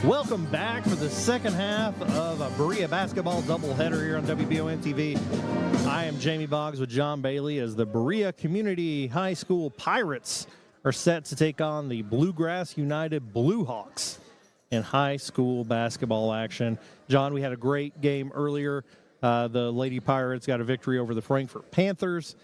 Welcome back for the second half of a Berea basketball doubleheader here on WBON TV. I am Jamie Boggs with John Bailey as the Berea Community High School Pirates are set to take on the Bluegrass United Blue Hawks in high school basketball action. John, we had a great game earlier. The Lady Pirates got a victory over the Frankfort Panthers,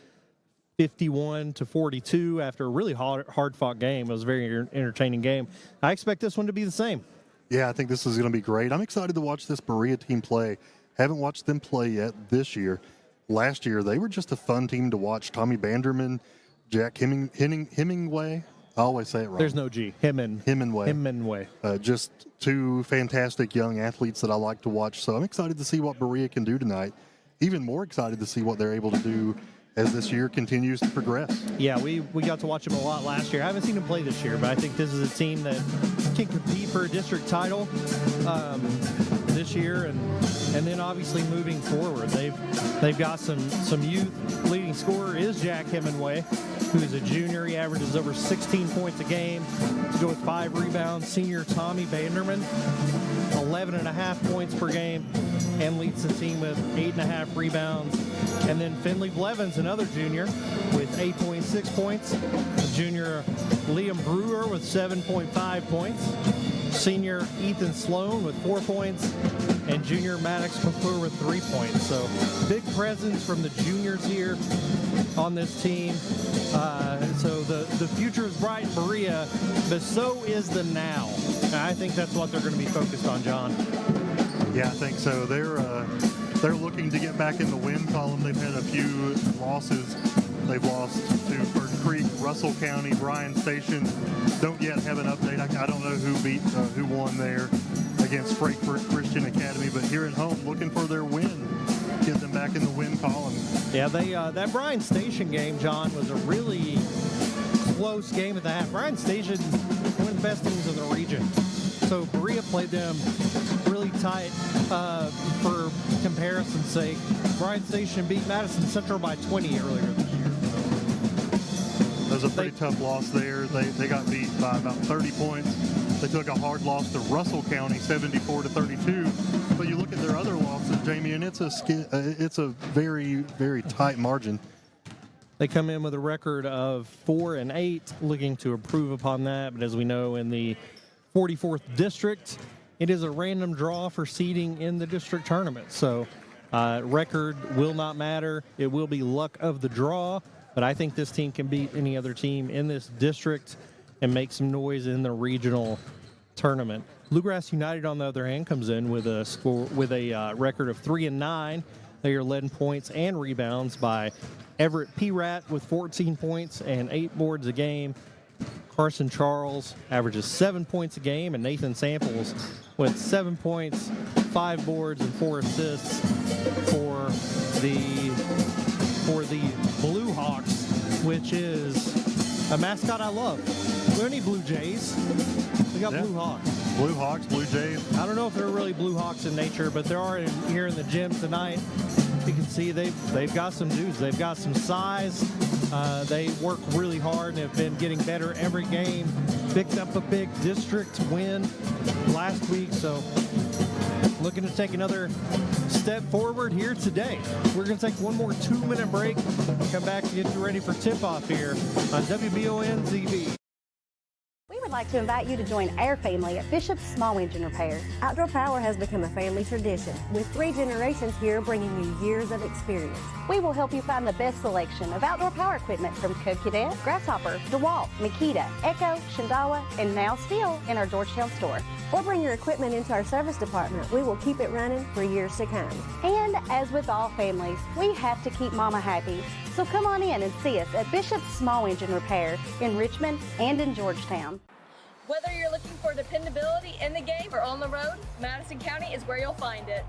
51-42 after a really hard-fought game. It was a very entertaining game. I expect this one to be the same. Yeah, I think this is going to be great. I'm excited to watch this Berea team play. Haven't watched them play yet this year. Last year, they were just a fun team to watch. Tommy Banderman, Jack Hemingway. I always say it wrong. There's no G. Hemingway. Just two fantastic young athletes that I like to watch. So I'm excited to see what Berea can do tonight. Even more excited to see what they're able to do as this year continues to progress. Yeah, we got to watch them a lot last year. I haven't seen them play this year, but I think this is a team that can compete for a district title this year, and then obviously moving forward, they've got some youth. Leading scorer is Jack Hemingway, who is a junior. He averages over 16 points a game to go with 5 rebounds. Senior Tommy Banderman, 11.5 points per game, and leads the team with 8.5 rebounds. And then Finley Blevins, another junior, with 8.6 points. Junior Liam Brewer with 7.5 points. Senior Ethan Sloan with 4 points. And junior Maddox McClure with 3 points. So big presence from the juniors here on this team. So the future is bright in Berea, but so is the now. And I think that's what they're going to be focused on, John. Yeah, I think so. They're looking to get back in the win column. They've had a few losses. They've lost to Fern Creek, Russell County, Bryan Station. Don't yet have an update. I don't know who won there against Frankfort Christian Academy, but here at home, looking for their win, get them back in the win column. Yeah, that Bryan Station game, John, was a really close game at the half. Bryan Station, one of the best teams in the region. So Berea played them really tight. For comparison's sake, Bryan Station beat Madison Central by 20 earlier this year. It was a pretty tough loss there. They got beat by about 30 points. They took a hard loss to Russell County, 74-32. But you look at their other losses, Jamie, and it's a very, very tight margin. They come in with a record of 4-8, looking to improve upon that. But as we know, in the 44th district, it is a random draw for seeding in the district tournament. So record will not matter. It will be luck of the draw. But I think this team can beat any other team in this district and make some noise in the regional tournament. Bluegrass United, on the other hand, comes in with a record of 3-9. They are led in points and rebounds by Everett P-Rat with 14 points and 8 boards a game. Carson Charles averages 7 points a game, and Nathan Samples with 7 points, 5 boards, and 4 assists for the Blue Hawks, which is a mascot I love. We don't need Blue Jays. We got Blue Hawks. Blue Hawks, Blue Jays. I don't know if they're really Blue Hawks in nature, but there are here in the gym tonight. You can see they've got some dudes. They've got some size. They work really hard and have been getting better every game. Picked up a big district win last week, so looking to take another step forward here today. We're going to take one more 2-minute break. Come back to get you ready for tip-off here on WBON TV. We would like to invite you to join our family at Bishop's Small Engine Repair. Outdoor Power has become a family tradition, with 3 generations here bringing you years of experience. We will help you find the best selection of outdoor power equipment from Code Cadet, Grasshopper, DeWalt, Makita, Echo, Shindawa, and now still in our Georgetown store. Or bring your equipment into our service department. We will keep it running for years to come. And as with all families, we have to keep Mama happy. So come on in and see us at Bishop's Small Engine Repair in Richmond and in Georgetown. Whether you're looking for dependability in the game or on the road, Madison County is where you'll find it.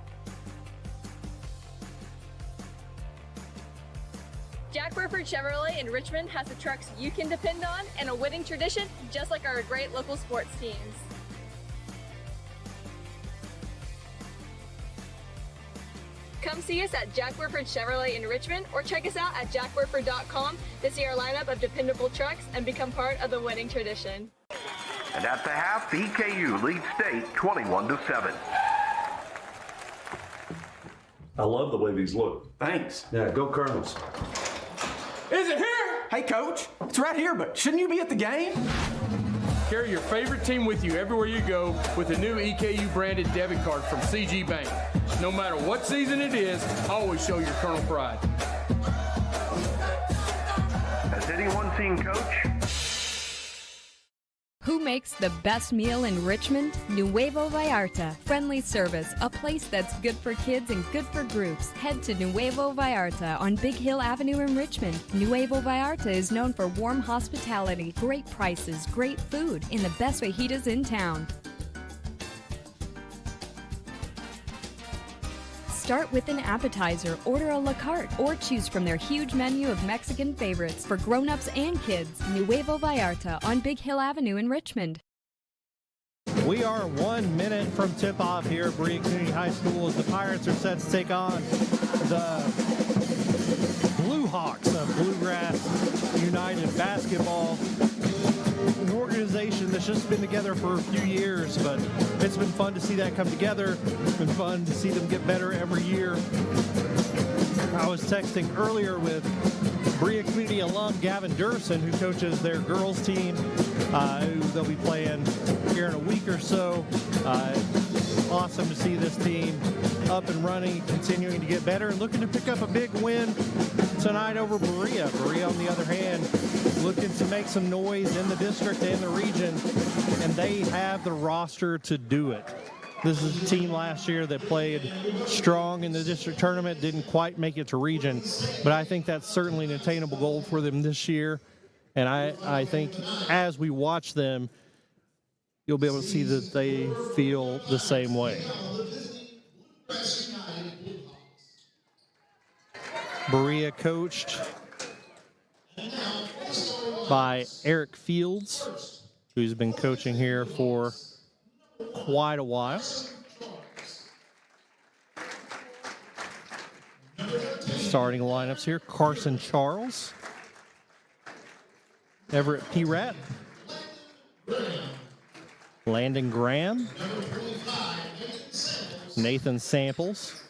Jack Burford Chevrolet in Richmond has the trucks you can depend on and a winning tradition just like our great local sports teams. Come see us at Jack Burford Chevrolet in Richmond or check us out at jackburford.com to see our lineup of dependable trucks and become part of the winning tradition. And at the half, EKU leads state 21-7. I love the way these look. Thanks. Yeah, go Colonels. Is it here? Hey, Coach. It's right here, but shouldn't you be at the game? Carry your favorite team with you everywhere you go with the new EKU branded debit card from CG Bank. No matter what season it is, always show your Colonel pride. Has anyone seen Coach? Who makes the best meal in Richmond? Nuevo Vallarta. Friendly service, a place that's good for kids and good for groups. Head to Nuevo Vallarta on Big Hill Avenue in Richmond. Nuevo Vallarta is known for warm hospitality, great prices, great food, and the best fajitas in town. Start with an appetizer, order a la carte, or choose from their huge menu of Mexican favorites for grown-ups and kids. Nuevo Vallarta on Big Hill Avenue in Richmond. We are 1 minute from tip-off here at Berea Community High School as the Pirates are set to take on the Blue Hawks of Bluegrass United Basketball. An organization that's just been together for a few years, but it's been fun to see that come together. It's been fun to see them get better every year. I was texting earlier with Berea Community alum Gavin Durson, who coaches their girls team, who they'll be playing here in a week or so. Awesome to see this team up and running, continuing to get better, and looking to pick up a big win tonight over Berea. Berea, on the other hand, looking to make some noise in the district and the region, and they have the roster to do it. This is a team last year that played strong in the district tournament, didn't quite make it to region, but I think that's certainly an attainable goal for them this year. And I think as we watch them, you'll be able to see that they feel the same way. Berea coached by Eric Fields, who's been coaching here for quite a while. Starting lineups here: Carson Charles, Everett P-Rat, Landon Graham, Nathan Samples,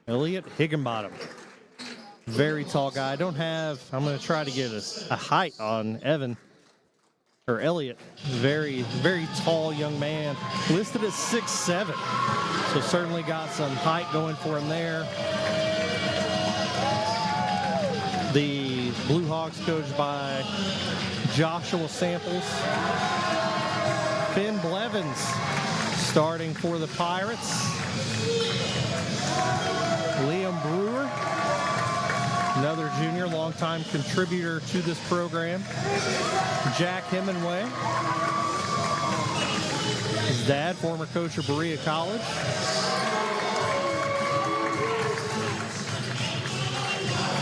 Elliot Higginbottom. Very tall guy. I'm going to try to get a height on Elliot. Very, very tall young man. Listed as 6'7". So certainly got some height going for him there. The Blue Hawks coached by Joshua Samples. Finn Blevins starting for the Pirates. Liam Brewer, another junior, longtime contributor to this program. Jack Hemingway, his dad, former coach of Berea College.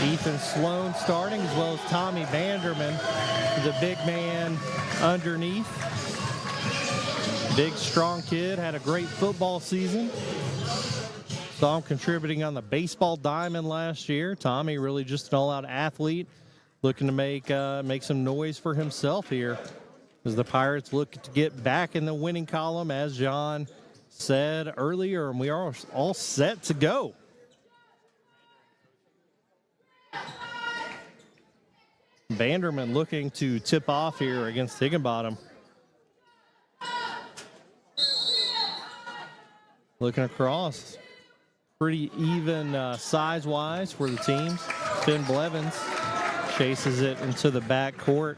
Ethan Sloan starting, as well as Tommy Vanderman, the big man underneath. Big, strong kid, had a great football season. Saw him contributing on the baseball diamond last year. Tommy really just an all-out athlete, looking to make some noise for himself here as the Pirates look to get back in the winning column, as John said earlier, and we are all set to go. Vanderman looking to tip off here against Higginbottom. Looking across. Pretty even size-wise for the teams. Finn Blevins chases it into the back court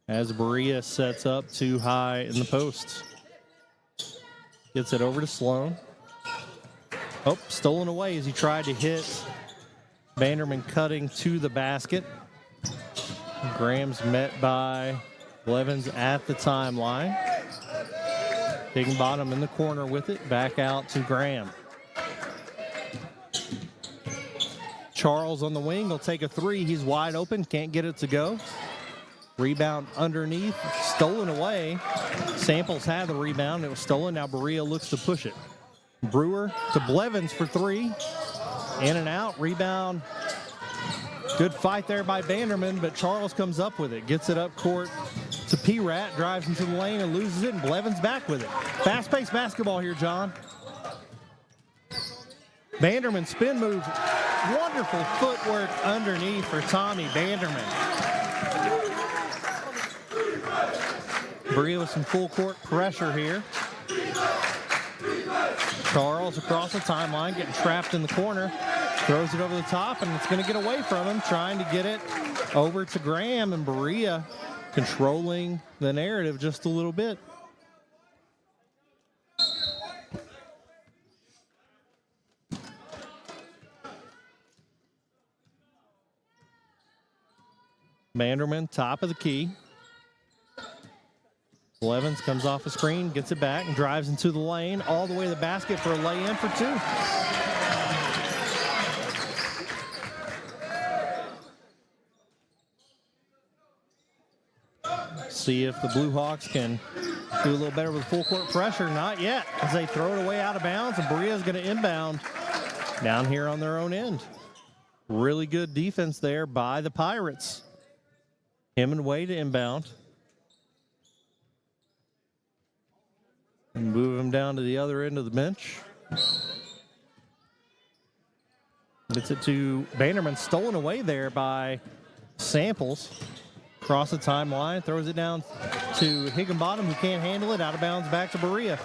as Berea sets up too high in the posts. Gets it over to Sloan. Oh, stolen away as he tried to hit Vanderman, cutting to the basket. Graham's met by Blevins at the timeline. Higginbottom in the corner with it, back out to Graham. Charles on the wing will take a three. He's wide open, can't get it to go. Rebound underneath, stolen away. Samples had the rebound, it was stolen. Now Berea looks to push it. Brewer to Blevins for three. In and out, rebound Good fight there by Banderman, but Charles comes up with it. Gets it up court to P-Rat, drives into the lane and loses it, and Blevins back with it. Fast-paced basketball here, John. Banderman spin move. Wonderful footwork underneath for Tommy Banderman. Berea with some full court pressure here. Charles across the timeline, getting trapped in the corner. Throws it over the top, and it's going to get away from him, trying to get it over to Graham, and Berea controlling the narrative just a little bit. Banderman, top of the key. Blevins comes off the screen, gets it back, and drives into the lane, all the way to the basket for a lay-in for two. See if the Blue Hawks can do a little better with full court pressure. Not yet, as they throw it away out of bounds, and Berea's going to inbound down here on their own end. Really good defense there by the Pirates. Hemingway to inbound. And move him down to the other end of the bench. Gets it to Banderman, stolen away there by Samples. Across the timeline, throws it down to Higginbottom, who can't handle it. Out of bounds, back to Berea.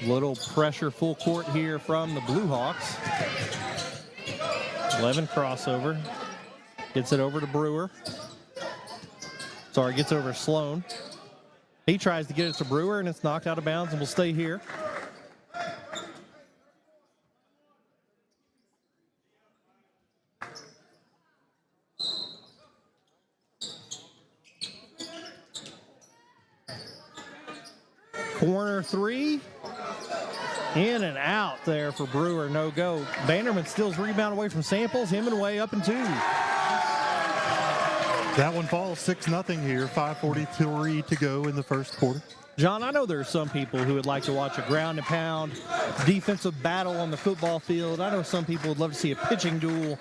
Little pressure full court here from the Blue Hawks. 11 crossover. Gets it over to Brewer. Sorry, gets it over to Sloan. He tries to get it to Brewer, and it's knocked out of bounds and will stay here. Corner three. In and out there for Brewer, no go. Banderman steals rebound away from Samples. Hemingway up and two. That one falls 6-0 here. 5:43 to go in the first quarter. John, I know there are some people who would like to watch a ground and pound defensive battle on the football field. I know some people would love to see a pitching duel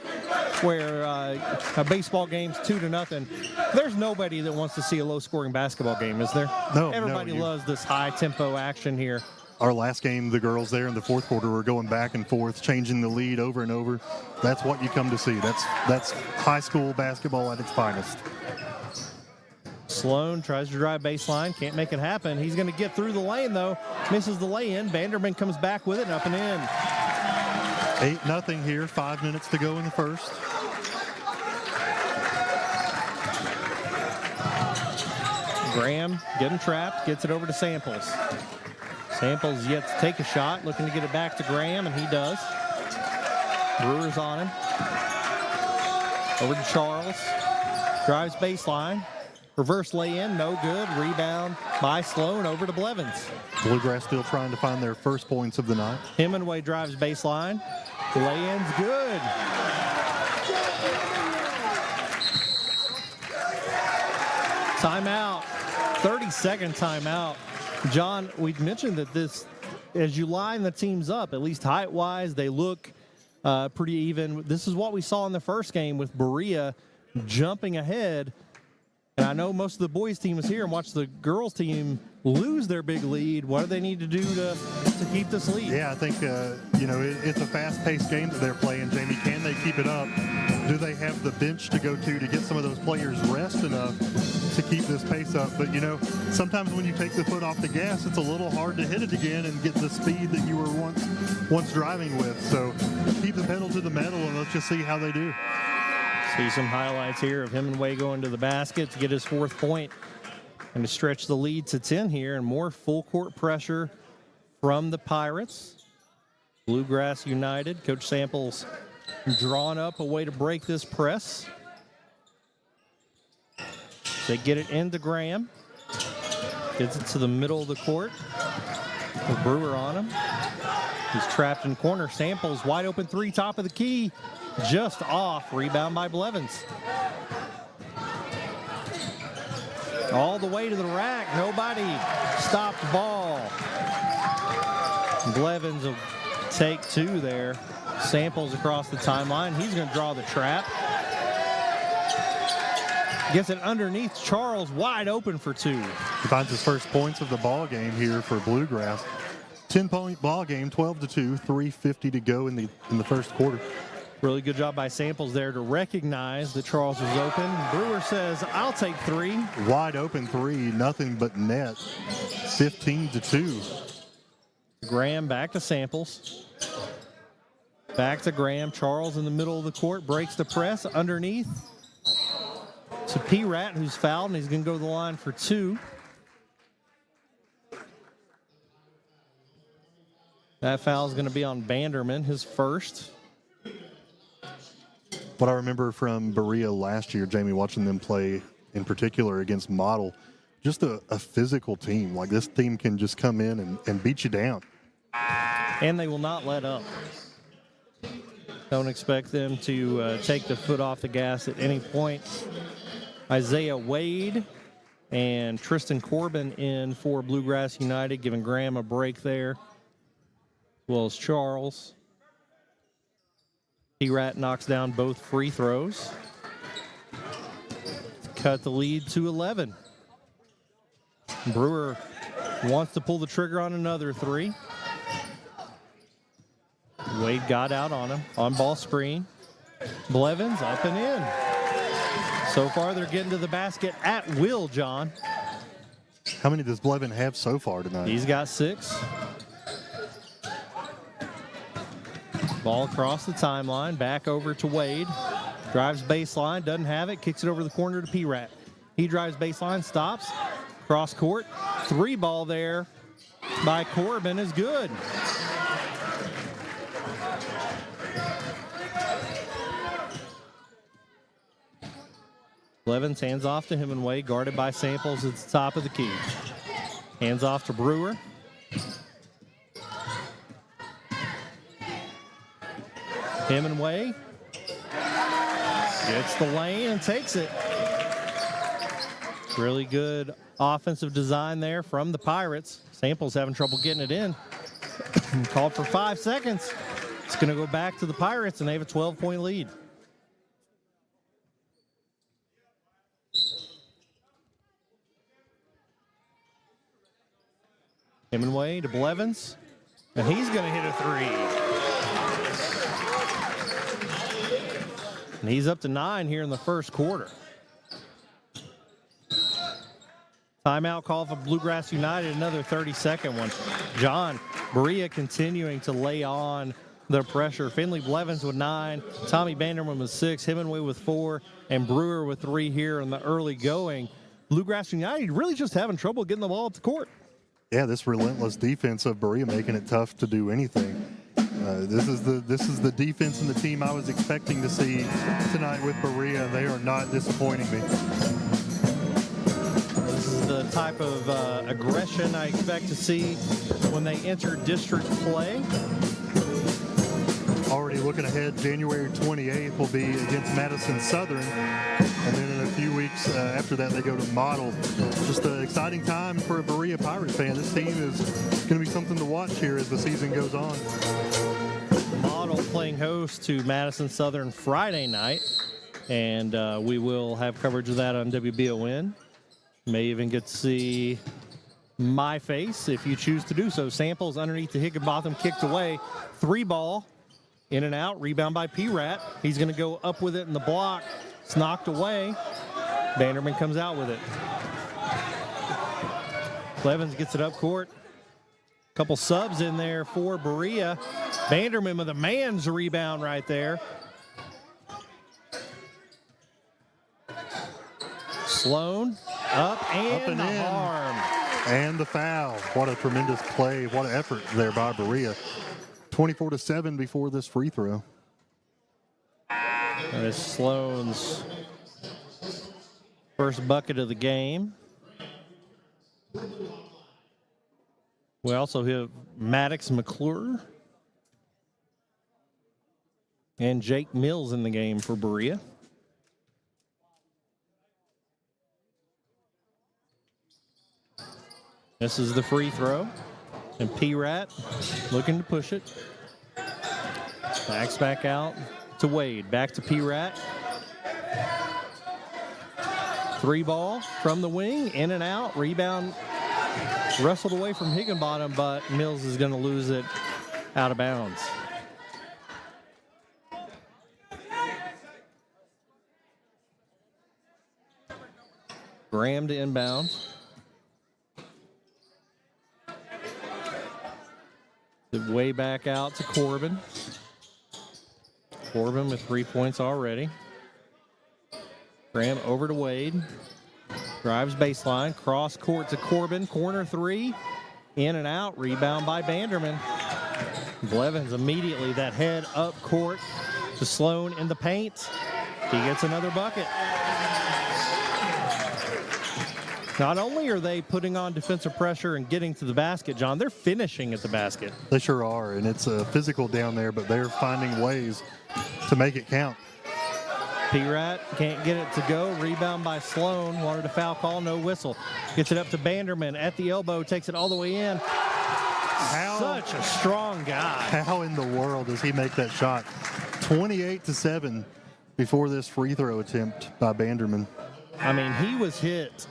where a baseball game's 2-0. There's nobody that wants to see a low-scoring basketball game, is there? No. Everybody loves this high-tempo action here. Our last game, the girls there in the fourth quarter were going back and forth, changing the lead over and over. That's what you come to see. That's high school basketball at its finest. Sloan tries to drive baseline, can't make it happen. He's going to get through the lane, though. Misses the lay-in. Banderman comes back with it and up and in. 8-0 here, 5 minutes to go in the first. Graham getting trapped, gets it over to Samples. Samples yet to take a shot, looking to get it back to Graham, and he does. Brewer's on him. Over to Charles. Drives baseline. Reverse lay-in, no good. Rebound by Sloan over to Blevins. Bluegrass still trying to find their first points of the night. Hemingway drives baseline. Lay-in's good. Timeout. 30-second timeout. John, we mentioned that this, as you line the teams up, at least height-wise, they look pretty even. This is what we saw in the first game with Berea jumping ahead. And I know most of the boys' team is here and watch the girls' team lose their big lead. What do they need to do to keep this lead? Yeah, I think, it's a fast-paced game that they're playing, Jamie. Can they keep it up? Do they have the bench to go to get some of those players rest enough to keep this pace up? But, sometimes when you take the foot off the gas, it's a little hard to hit it again and get the speed that you were once driving with. So keep the pedal to the metal, and let's just see how they do. See some highlights here of Hemingway going to the basket to get his fourth point and to stretch the lead to 10 here, and more full court pressure from the Pirates. Bluegrass United. Coach Samples drawn up a way to break this press. They get it into Graham. Gets it to the middle of the court. With Brewer on him. He's trapped in corner. Samples wide open three, top of the key. Just off. Rebound by Blevins. All the way to the rack. Nobody stopped ball. Blevins will take two there. Samples across the timeline. He's going to draw the trap. Gets it underneath Charles, wide open for two. He finds his first points of the ball game here for Bluegrass. 10-point ball game, 12-2, 3:50 to go in the first quarter. Really good job by Samples there to recognize that Charles was open. Brewer says, I'll take three. Wide open three, nothing but net. 15-2. Graham back to Samples. Back to Graham. Charles in the middle of the court, breaks the press underneath to P-Rat, who's fouled, and he's going to go to the line for two. That foul is going to be on Banderman, his first. What I remember from Berea last year, Jamie, watching them play in particular against Model, just a physical team. Like, this team can just come in and beat you down. And they will not let up. Don't expect them to take the foot off the gas at any point. Isaiah Wade and Tristan Corbin in for Bluegrass United, giving Graham a break there, as well as Charles. P-Rat knocks down both free throws. Cut the lead to 11. Brewer wants to pull the trigger on another three. Wade got out on him. On ball screen. Blevins up and in. So far, they're getting to the basket at will, John. How many does Blevin have so far tonight? He's got 6. Ball across the timeline, back over to Wade. Drives baseline, doesn't have it, kicks it over the corner to P-Rat. He drives baseline, stops, cross court. 3 ball there by Corbin is good. Blevins hands off to Hemingway, guarded by Samples at the top of the key. Hands off to Brewer. Hemingway gets the lane and takes it. Really good offensive design there from the Pirates. Samples having trouble getting it in. Called for 5 seconds. It's going to go back to the Pirates, and they have a 12-point lead. Hemingway to Blevins, and he's going to hit a 3. And he's up to 9 here in the first quarter. Timeout call for Bluegrass United, another 30-second one. John, Berea continuing to lay on the pressure. Finley Blevins with 9, Tommy Banderman with 6, Hemingway with 4, and Brewer with 3 here in the early going. Bluegrass United really just having trouble getting the ball up the court. Yeah, this relentless defense of Berea making it tough to do anything. This is the defense and the team I was expecting to see tonight with Berea. They are not disappointing me. This is the type of aggression I expect to see when they enter district play. Already looking ahead, January 28th will be against Madison Southern. And then in a few weeks after that, they go to Model. Just an exciting time for a Berea Pirates fan. This team is going to be something to watch here as the season goes on. Model playing host to Madison Southern Friday night. And we will have coverage of that on WBON. May even get to see my face if you choose to do so. Samples underneath the Higginbotham, kicked away. 3 ball. In and out, rebound by P-Rat. He's going to go up with it in the block. It's knocked away. Banderman comes out with it. Blevins gets it up court. Couple subs in there for Berea. Banderman with a man's rebound right there. Sloan up and the harm. And the foul. What a tremendous play. What an effort there by Berea. 24-7 before this free throw. That is Sloan's first bucket of the game. We also have Maddox McClure and Jake Mills in the game for Berea. This is the free throw. And P-Rat looking to push it. Backs back out to Wade. Back to P-Rat. 3 ball from the wing. In and out. Rebound wrestled away from Higginbottom, but Mills is going to lose it out of bounds. Graham to inbound. Way back out to Corbin. Corbin with 3 points already. Graham over to Wade. Drives baseline. Cross court to Corbin. Corner 3. In and out. Rebound by Banderman. Blevins immediately that head up court to Sloan in the paint. He gets another bucket. Not only are they putting on defensive pressure and getting to the basket, John, they're finishing at the basket. They sure are, and it's physical down there, but they're finding ways to make it count. P-Rat can't get it to go. Rebound by Sloan. Wanted a foul call, no whistle. Gets it up to Banderman at the elbow, takes it all the way in. Such a strong guy. How in the world does he make that shot? 28-7 before this free throw attempt by Banderman. I mean, he was hit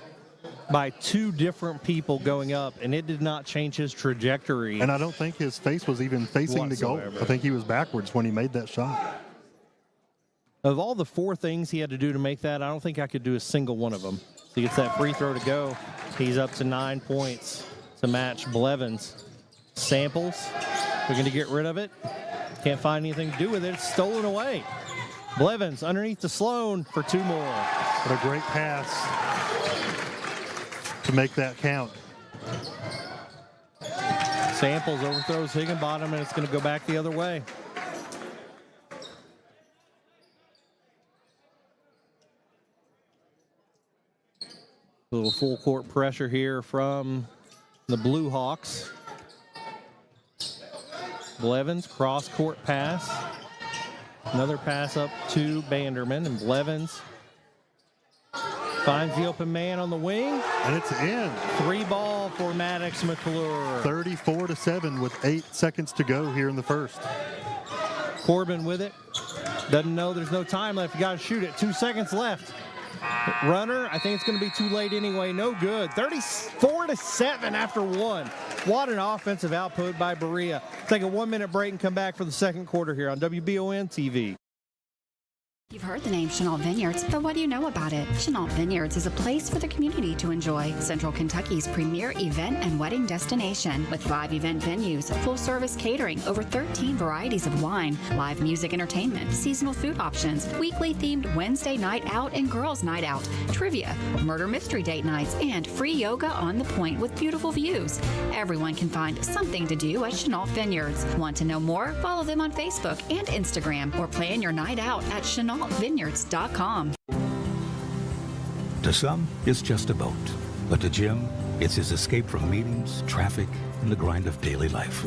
by 2 different people going up, and it did not change his trajectory. And I don't think his face was even facing the goal. I think he was backwards when he made that shot. Of all the 4 things he had to do to make that, I don't think I could do a single one of them. So he gets that free throw to go. He's up to 9 points to match Blevins. Samples, looking to get rid of it. Can't find anything to do with it. It's stolen away. Blevins underneath to Sloan for 2 more. What a great pass to make that count. Samples overthrows Higginbottom, and it's going to go back the other way. A little full court pressure here from the Blue Hawks. Blevins, cross court pass. Another pass up to Banderman, and Blevins finds the open man on the wing. And it's in. 3 ball for Maddox McClure. 34-7 with 8 seconds to go here in the first. Corbin with it. Doesn't know there's no time left. You got to shoot it. 2 seconds left. Runner, I think it's going to be too late anyway. No good. 34-7 after 1. What an offensive output by Berea. Take a 1-minute break and come back for the second quarter here on WBON TV. You've heard the name Chenault Vineyards, but what do you know about it? Chenault Vineyards is a place for the community to enjoy. Central Kentucky's premier event and wedding destination with 5 event venues, full-service catering, over 13 varieties of wine, live music entertainment, seasonal food options, weekly themed Wednesday night out and girls night out, trivia, murder mystery date nights, and free yoga on the point with beautiful views. Everyone can find something to do at Chenault Vineyards. Want to know more? Follow them on Facebook and Instagram or plan your night out at ChenaultVineyards.com. To some, it's just a boat. But to Jim, it's his escape from meetings, traffic, and the grind of daily life.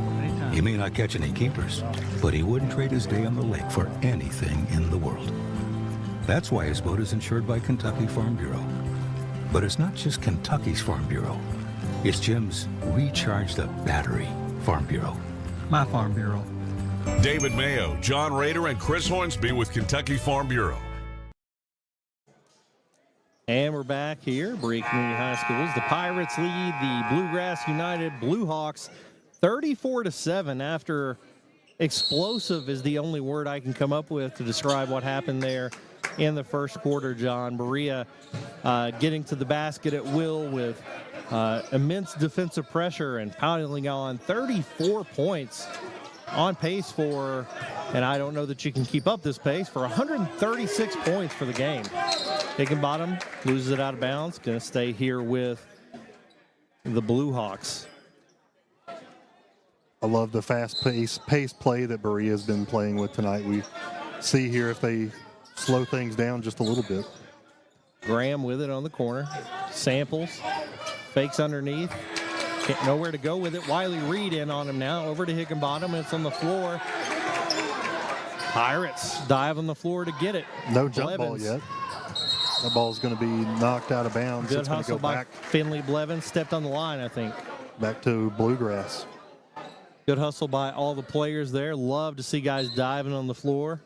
He may not catch any keepers, but he wouldn't trade his day on the lake for anything in the world. That's why his boat is insured by Kentucky Farm Bureau. But it's not just Kentucky's Farm Bureau. It's Jim's Recharge the Battery Farm Bureau. My Farm Bureau. David Mayo, John Rader, and Chris Hornsby with Kentucky Farm Bureau. And we're back here, Berea Community High Schools. The Pirates lead the Bluegrass United Blue Hawks 34-7 after explosive is the only word I can come up with to describe what happened there in the first quarter, John. Berea getting to the basket at will with immense defensive pressure and piling on 34 points. On pace for, and I don't know that you can keep up this pace, for 136 points for the game. Higginbottom loses it out of bounds. Going to stay here with the Blue Hawks. I love the fast pace play that Berea has been playing with tonight. We see here if they slow things down just a little bit. Graham with it on the corner. Samples. Fakes underneath. Nowhere to go with it. Wiley Reed in on him now. Over to Higginbottom. It's on the floor. Pirates dive on the floor to get it. No jump ball yet. That ball's going to be knocked out of bounds. Good it's hustle go by back. Finley Blevins. Stepped on the line, I think. Back to Bluegrass. Good hustle by all the players there. Love to see guys diving on the floor.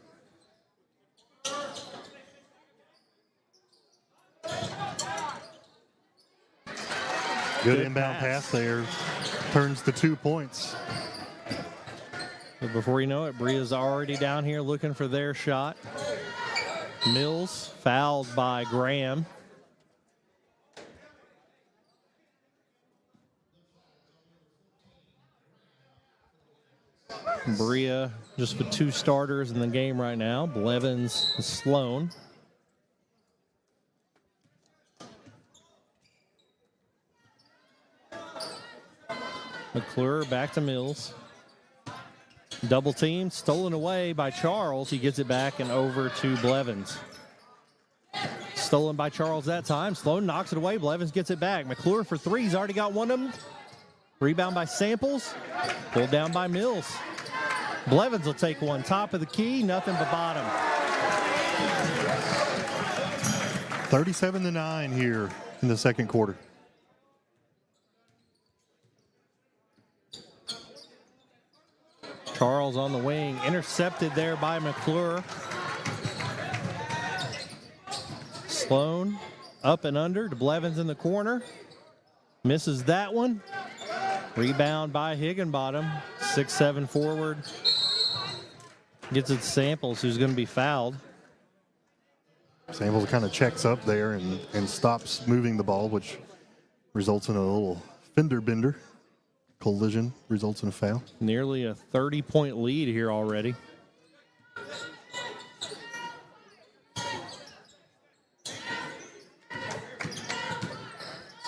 Good inbound pass there. Turns to 2 points. But before you know it, Berea's already down here looking for their shot. Mills fouled by Graham. Berea just with 2 starters in the game right now, Blevins and Sloan. McClure back to Mills. Double team, stolen away by Charles. He gets it back and over to Blevins. Stolen by Charles that time. Sloan knocks it away. Blevins gets it back. McClure for 3. He's already got one of them. Rebound by Samples. Pulled down by Mills. Blevins will take one. Top of the key, nothing but bottom. 37-9 here in the second quarter. Charles on the wing, intercepted there by McClure. Sloan up and under to Blevins in the corner. Misses that one. Rebound by Higginbottom. 6'7" forward. Gets it to Samples, who's going to be fouled. Samples kind of checks up there and stops moving the ball, which results in a little fender bender. Collision results in a foul. Nearly a 30-point lead here already.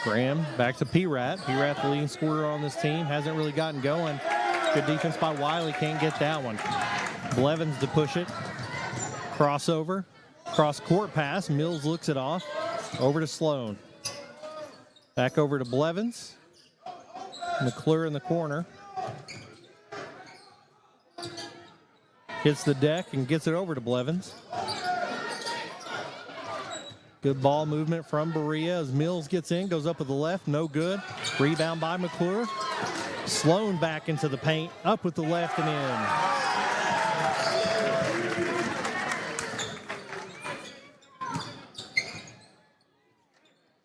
Graham back to P-Rat. P-Rat, the leading scorer on this team, hasn't really gotten going. Good defense by Wiley, can't get that one. Blevins to push it. Crossover. Cross-court pass. Mills looks it off. Over to Sloan. Back over to Blevins. McClure in the corner. Hits the deck and gets it over to Blevins. Good ball movement from Berea as Mills gets in, goes up with the left, no good. Rebound by McClure. Sloan back into the paint, up with the left and in.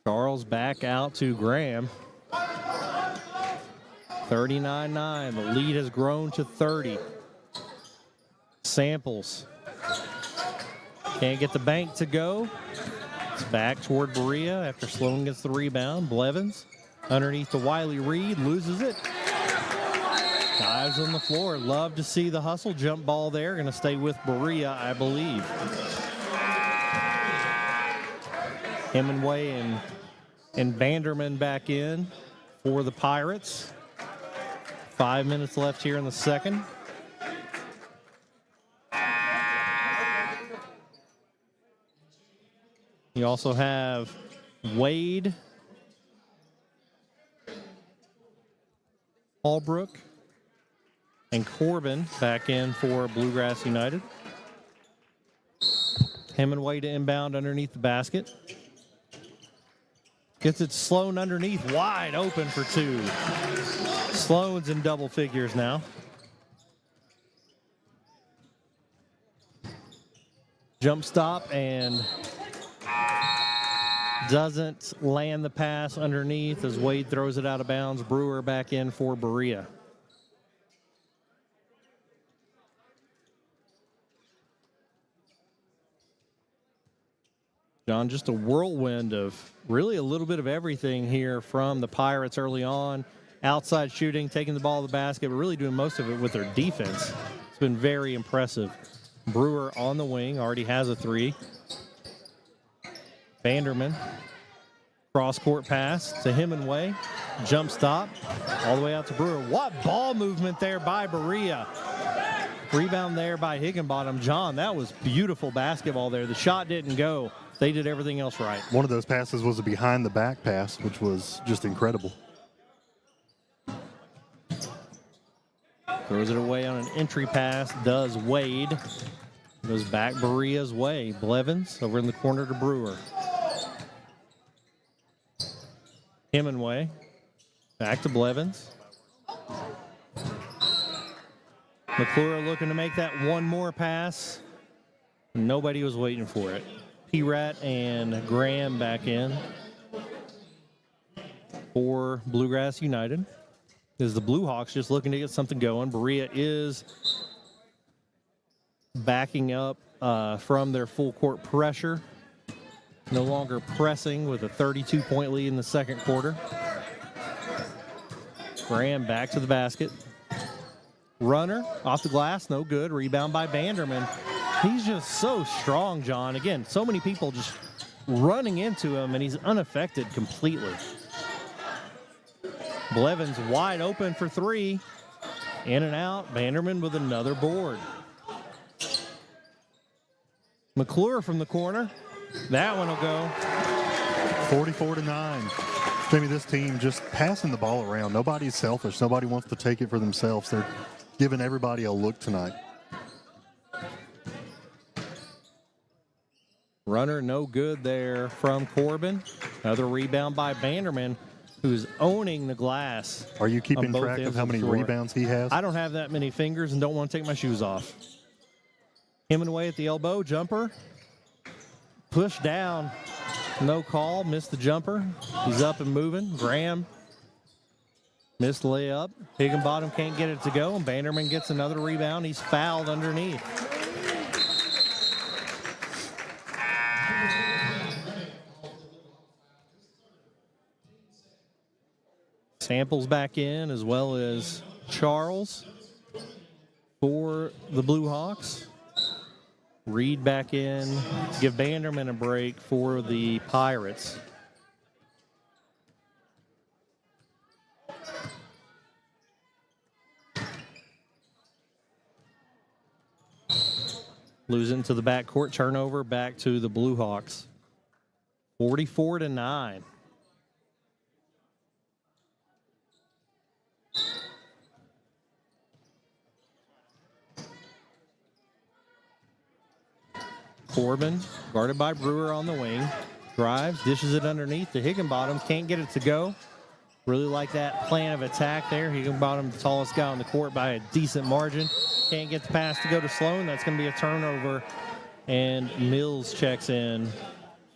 Charles back out to Graham. 39-9, the lead has grown to 30. Samples. Can't get the bank to go. It's back toward Berea after Sloan gets the rebound. Blevins underneath to Wiley Reed, loses it. Dives on the floor. Love to see the hustle jump ball there. Going to stay with Berea, I believe. Hemingway and Vanderman back in for the Pirates. 5 minutes left here in the second. You also have Wade, Albrook, and Corbin back in for Bluegrass United. Hemingway to inbound underneath the basket. Gets it Sloan underneath, wide open for 2. Sloan's in double figures now. Jump stop and doesn't land the pass underneath as Wade throws it out of bounds. Brewer back in for Berea. John, just a whirlwind of really a little bit of everything here from the Pirates early on. Outside shooting, taking the ball to the basket, but really doing most of it with their defense. It's been very impressive. Brewer on the wing, already has a 3. Vanderman, cross-court pass to Hemingway. Jump stop, all the way out to Brewer. What ball movement there by Berea. Rebound there by Higginbottom. John, that was beautiful basketball there. The shot didn't go. They did everything else right. One of those passes was a behind-the-back pass, which was just incredible. Throws it away on an entry pass, does Wade. Goes back Berea's way. Blevins over in the corner to Brewer. Hemingway back to Blevins. McClure looking to make that one more pass. Nobody was waiting for it. P-Rat and Graham back in for Bluegrass United. Is the Blue Hawks just looking to get something going. Berea is backing up from their full court pressure. No longer pressing with a 32-point lead in the second quarter. Graham back to the basket. Runner off the glass, no good. Rebound by Banderman. He's just so strong, John. Again, so many people just running into him, and he's unaffected completely. Blevins wide open for three. In and out. Banderman with another board. McClure from the corner. That one will go. 44-9. Jamie, this team just passing the ball around. Nobody's selfish. Nobody wants to take it for themselves. They're giving everybody a look tonight. Runner no good there from Corbin. Another rebound by Banderman, who's owning the glass. Are you keeping track of how many rebounds he has? I don't have that many fingers and don't want to take my shoes off. Hemingway at the elbow, jumper. Push down, no call, missed the jumper. He's up and moving. Graham missed the layup. Higginbottom can't get it to go, and Banderman gets another rebound. He's fouled underneath. Samples back in, as well as Charles for the Blue Hawks. Reed back in to give Banderman a break for the Pirates. Losing to the backcourt, turnover back to the Blue Hawks. 44-9. Corbin, guarded by Brewer on the wing. Drives, dishes it underneath to Higginbottom. Can't get it to go. Really like that plan of attack there. Higginbottom, the tallest guy on the court by a decent margin. Can't get the pass to go to Sloan. That's going to be a turnover. And Mills checks in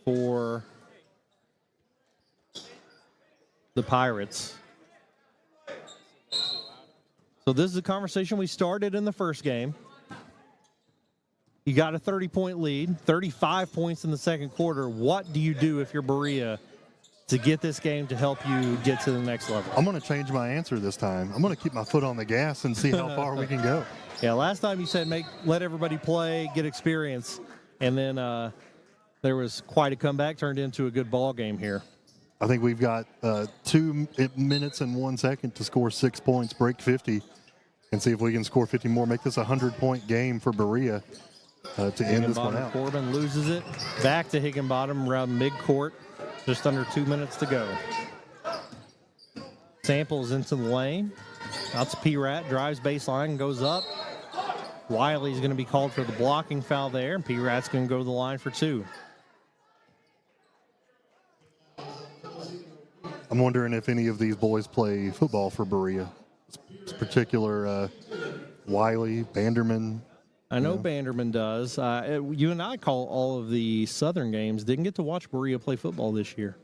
for the Pirates. So this is a conversation we started in the first game. You got a 30-point lead, 35 points in the second quarter. What do you do if you're Berea to get this game to help you get to the next level? I'm going to change my answer this time. I'm going to keep my foot on the gas and see how far we can go. Yeah, last time you said let everybody play, get experience, and then there was quite a comeback, turned into a good ball game here. I think we've got 2 minutes and 1 second to score 6 points, break 50, and see if we can score 50 more, make this a 100-point game for Berea. To end this one out. Corbin loses it. Back to Higginbottom around midcourt. Just under 2 minutes to go. Samples into the lane. Out to P-Rat. Drives baseline and goes up. Wiley's going to be called for the blocking foul there. And P-Rat's going to go to the line for two. I'm wondering if any of these boys play football for Berea. This particular Wiley, Banderman. I know Banderman does. You and I call all of the Southern games. Didn't get to watch Berea play football this year.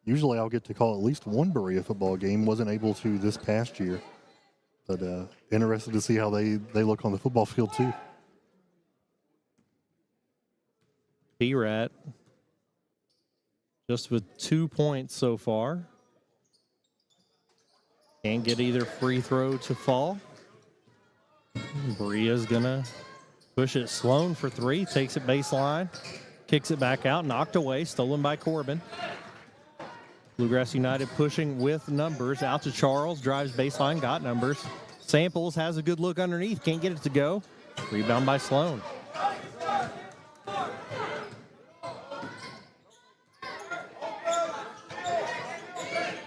Usually I'll get to call at least one Berea football game. Wasn't able to this past year. But interested to see how they look on the football field too. P-Rat just with 2 points so far. Can't get either free throw to fall. Berea's going to push it. Sloan for three, takes it baseline, kicks it back out, knocked away, stolen by Corbin. Bluegrass United pushing with numbers, out to Charles, drives baseline, got numbers. Samples has a good look underneath, can't get it to go. Rebound by Sloan.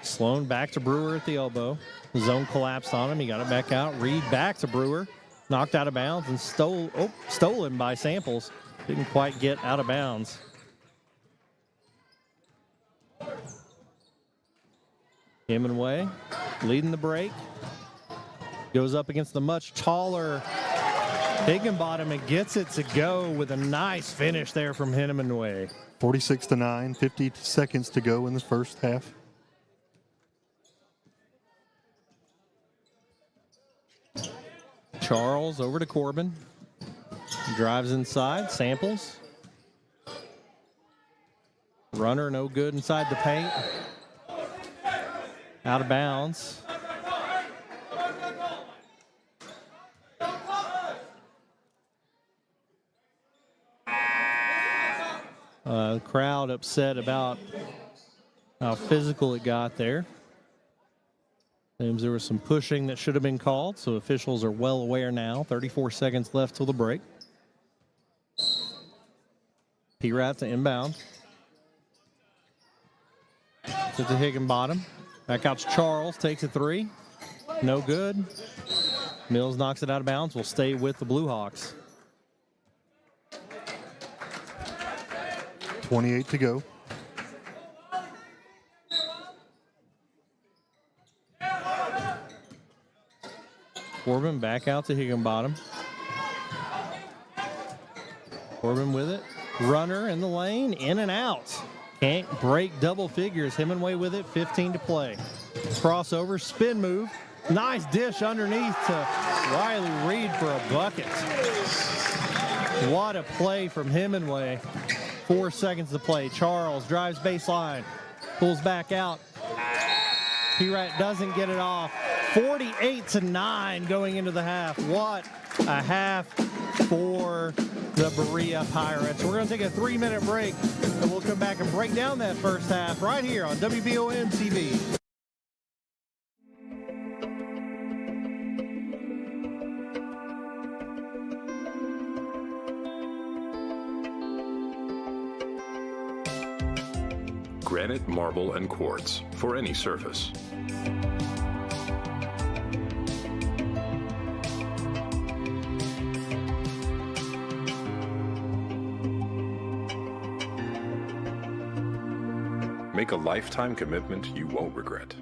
Sloan back to Brewer at the elbow. Zone collapsed on him, he got it back out. Reed back to Brewer. Knocked out of bounds and stolen by Samples. Didn't quite get out of bounds. Hemingway leading the break. Goes up against the much taller Higginbottom and gets it to go with a nice finish there from Henneman. 46-9, 50 seconds to go in the first half. Charles over to Corbin. Drives inside, samples. Runner no good inside the paint. Out of bounds. The crowd upset about how physical it got there. Seems there was some pushing that should have been called, so officials are well aware now. 34 seconds left till the break. P-Rat to inbound. To the Higginbottom. Back out to Charles, takes a three. No good. Mills knocks it out of bounds. Will stay with the Blue Hawks. 28 to go. Corbin back out to Higginbottom. Corbin with it. Runner in the lane, in and out. Can't break double figures. Hemingway with it, 15 to play. Crossover, spin move. Nice dish underneath to Riley Reed for a bucket. What a play from Hemingway. 4 seconds to play. Charles drives baseline. Pulls back out. P-Rat doesn't get it off. 48-9 going into the half. What a half for the Berea Pirates. We're going to take a 3-minute break, and we'll come back and break down that first half right here on WBON TV. Granite, marble, and quartz for any surface. Make a lifetime commitment you won't regret.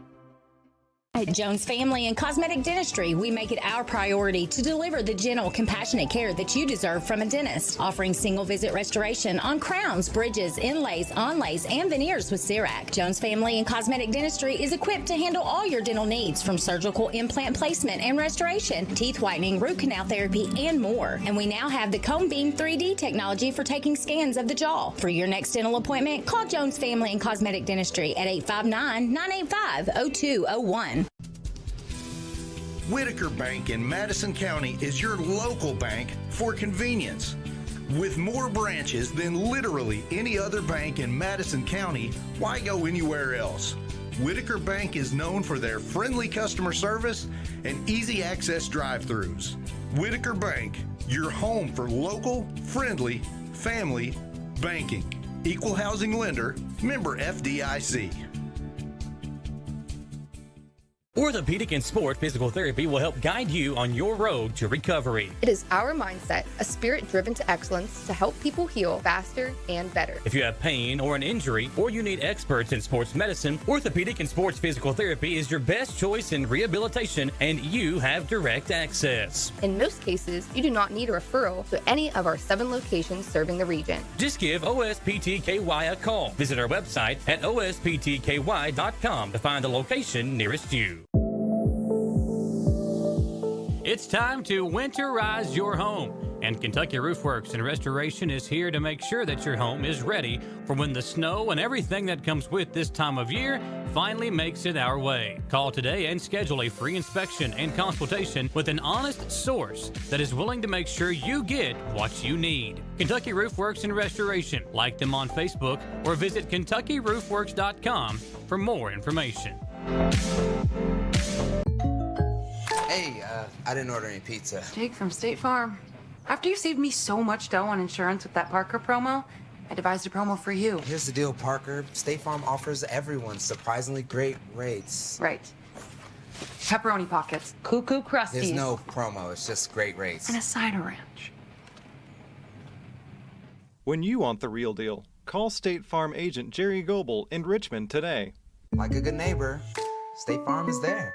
At Jones Family and Cosmetic Dentistry, we make it our priority to deliver the gentle, compassionate care that you deserve from a dentist. Offering single-visit restoration on crowns, bridges, inlays, onlays, and veneers with CERAC. Jones Family and Cosmetic Dentistry is equipped to handle all your dental needs, from surgical implant placement and restoration, teeth whitening, root canal therapy, and more. And we now have the Cone Beam 3D technology for taking scans of the jaw. For your next dental appointment, call Jones Family and Cosmetic Dentistry at 859-985-0201. Whitaker Bank in Madison County is your local bank for convenience. With more branches than literally any other bank in Madison County, why go anywhere else? Whitaker Bank is known for their friendly customer service and easy access drive-thrus. Whitaker Bank, your home for local, friendly, family banking. Equal housing lender, member FDIC. Orthopedic and Sport Physical Therapy will help guide you on your road to recovery. It is our mindset, a spirit driven to excellence, to help people heal faster and better. If you have pain or an injury, or you need experts in sports medicine, Orthopedic and Sports Physical Therapy is your best choice in rehabilitation, and you have direct access. In most cases, you do not need a referral to any of our 7 locations serving the region. Just give OSPTKY a call. Visit our website at osptky.com to find the location nearest you. It's time to winterize your home, and Kentucky Roofworks and Restoration is here to make sure that your home is ready for when the snow and everything that comes with this time of year finally makes it our way. Call today and schedule a free inspection and consultation with an honest source that is willing to make sure you get what you need. Kentucky Roofworks and Restoration. Like them on Facebook or visit KentuckyRoofworks.com for more information. Hey, I didn't order any pizza. Jake from State Farm. After you saved me so much dough on insurance with that Parker promo, I devised a promo for you. Here's the deal, Parker. State Farm offers everyone surprisingly great rates. Right. Pepperoni pockets, cuckoo crusties. There's no promo, it's just great rates. And a cider ranch. When you want the real deal, call State Farm agent Jerry Goebel in Richmond today. Like a good neighbor, State Farm is there.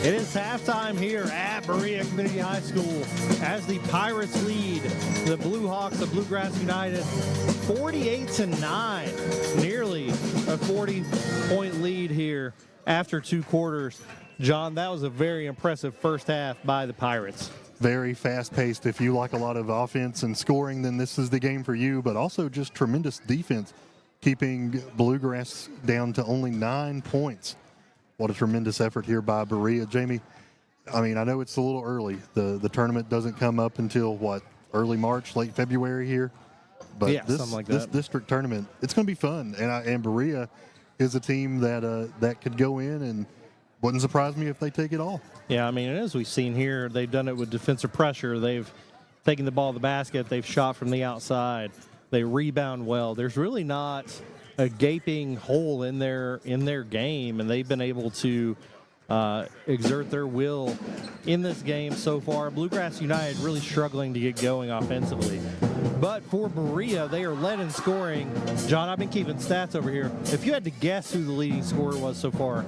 It is halftime here at Berea Community High School as the Pirates lead the Blue Hawks of Bluegrass United 48-9. Nearly a 40-point lead here after 2 quarters. John, that was a very impressive first half by the Pirates. Very fast-paced. If you like a lot of offense and scoring, then this is the game for you, but also just tremendous defense, keeping Bluegrass down to only 9 points. What a tremendous effort here by Berea. Jamie, I mean, I know it's a little early. The tournament doesn't come up until, what, early March, late February here? But yeah, something like that. This district tournament, it's going to be fun. And Berea is a team that could go in, and wouldn't surprise me if they take it all. Yeah, I mean, as we've seen here, they've done it with defensive pressure. They've taken the ball to the basket. They've shot from the outside. They rebound well. There's really not a gaping hole in their game, and they've been able to exert their will in this game so far. Bluegrass United really struggling to get going offensively. But for Berea, they are led in scoring. John, I've been keeping stats over here. If you had to guess who the leading scorer was so far,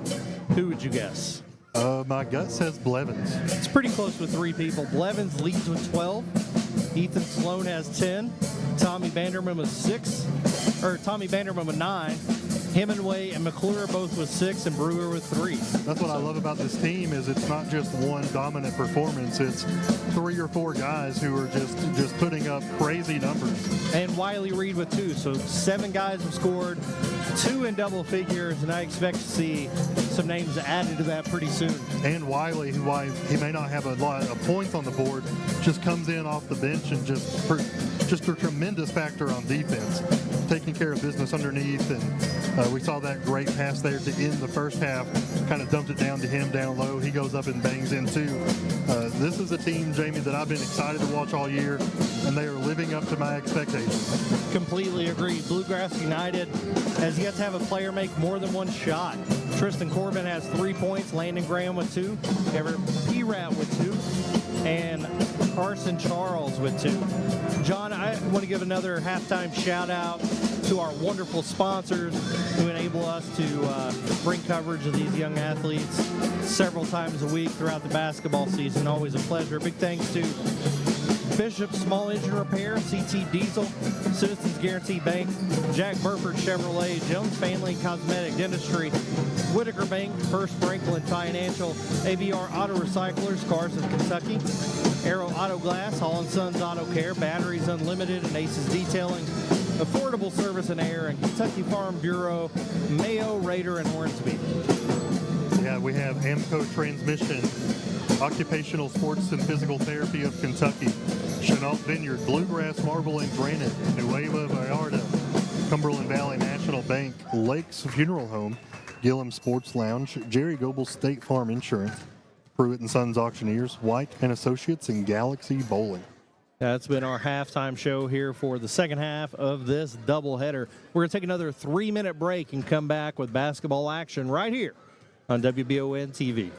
who would you guess? My gut says Blevins. It's pretty close with 3 people. Blevins leads with 12. Ethan Sloan has 10. Tommy Vanderman with 9. Hemingway and McClure both with 6, and Brewer with 3. That's what I love about this team is it's not just one dominant performance. It's 3 or 4 guys who are just putting up crazy numbers. And Wiley Reed with 2. So 7 guys have scored, 2 in double figures, and I expect to see some names added to that pretty soon. And Wiley, who he may not have a lot of points on the board, just comes in off the bench and just a tremendous factor on defense, taking care of business underneath. And we saw that great pass there to end the first half, kind of dumped it down to him down low. He goes up and bangs in too. This is a team, Jamie, that I've been excited to watch all year, and they are living up to my expectations. Completely agree. Bluegrass United has yet to have a player make more than 1 shot. Tristan Corbin has 3 points, Landon Graham with 2, Everett P-Rat with 2, and Carson Charles with 2. John, I want to give another halftime shout out to our wonderful sponsors who enable us to bring coverage of these young athletes several times a week throughout the basketball season. Always a pleasure. Big thanks to Bishop Small Engine Repair, CT Diesel, Citizens Guarantee Bank, Jack Burford Chevrolet, Jones Family Cosmetic Dentistry, Whitaker Bank, First Franklin Financial, ABR Auto Recyclers, Cars of Kentucky, Arrow Auto Glass, Hall & Sons Auto Care, Batteries Unlimited, and Aces Detailing, Affordable Service and Air, and Kentucky Farm Bureau, Mayo, Raider, and Hornsby. Yeah, we have Amco Transmission, Occupational Sports and Physical Therapy of Kentucky, Chenault Vineyard, Bluegrass Marble and Granite, Nueva Vallarta, Cumberland Valley National Bank, Lakes Funeral Home, Gillum Sports Lounge, Jerry Goebel State Farm Insurance, Pruitt & Sons Auctioneers, White & Associates, and Galaxy Bowling. That's been our halftime show here for the second half of this doubleheader. We're going to take another 3-minute break and come back with basketball action right here on WBON TV.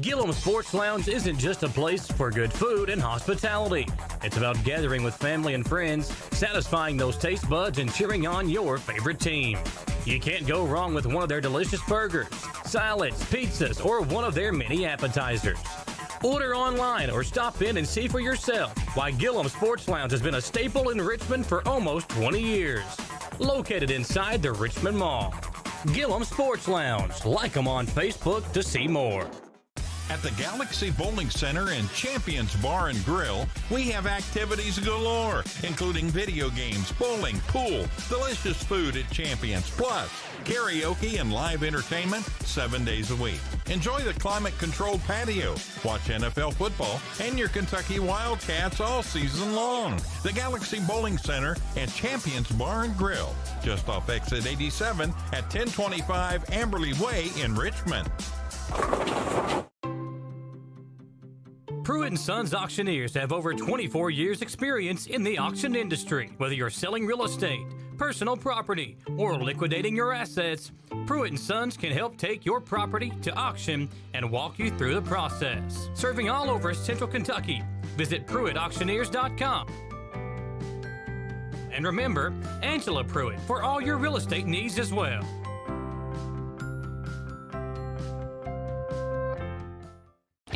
Gillum Sports Lounge isn't just a place for good food and hospitality. It's about gathering with family and friends, satisfying those taste buds, and cheering on your favorite team. You can't go wrong with one of their delicious burgers, salads, pizzas, or one of their many appetizers. Order online or stop in and see for yourself why Gillum Sports Lounge has been a staple in Richmond for almost 20 years. Located inside the Richmond Mall. Gillum Sports Lounge. Like them on Facebook to see more. At the Galaxy Bowling Center and Champions Bar and Grill, we have activities galore, including video games, bowling, pool, delicious food at Champions, plus karaoke and live entertainment 7 days a week. Enjoy the climate-controlled patio, watch NFL football, and your Kentucky Wildcats all season long. The Galaxy Bowling Center and Champions Bar and Grill, just off exit 87 at 1025 Amberley Way in Richmond. Pruitt & Sons Auctioneers have over 24 years experience in the auction industry. Whether you're selling real estate, personal property, or liquidating your assets, Pruitt & Sons can help take your property to auction and walk you through the process. Serving all over Central Kentucky, visit PruittAuctioneers.com. And remember, Angela Pruitt for all your real estate needs as well.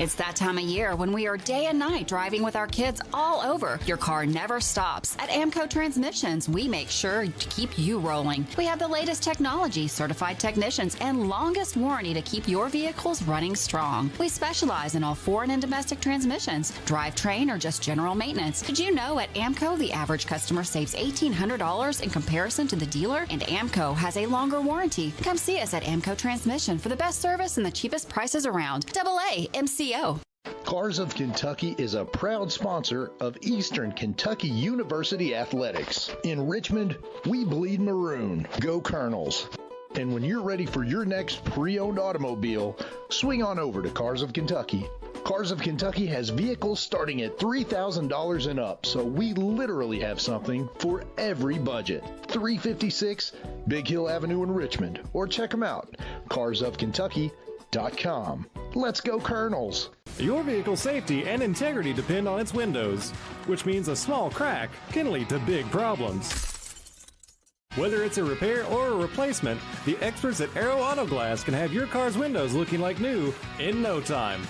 It's that time of year when we are day and night driving with our kids all over. Your car never stops. At Amco Transmissions, we make sure to keep you rolling. We have the latest technology, certified technicians, and longest warranty to keep your vehicles running strong. We specialize in all foreign and domestic transmissions, drivetrain, or just general maintenance. Did you know at Amco, the average customer saves $1,800 in comparison to the dealer? And Amco has a longer warranty. Come see us at Amco Transmission for the best service and the cheapest prices around. AA MCO. Cars of Kentucky is a proud sponsor of Eastern Kentucky University Athletics. In Richmond, we bleed maroon. Go Colonels. And when you're ready for your next pre-owned automobile, swing on over to Cars of Kentucky. Cars of Kentucky has vehicles starting at $3,000 and up, so we literally have something for every budget. 356 Big Hill Avenue in Richmond, or check them out, carsofkentucky.com. Let's go Colonels! Your vehicle's safety and integrity depend on its windows, which means a small crack can lead to big problems. Whether it's a repair or a replacement, the experts at Aero Auto Glass can have your car's windows looking like new in no time.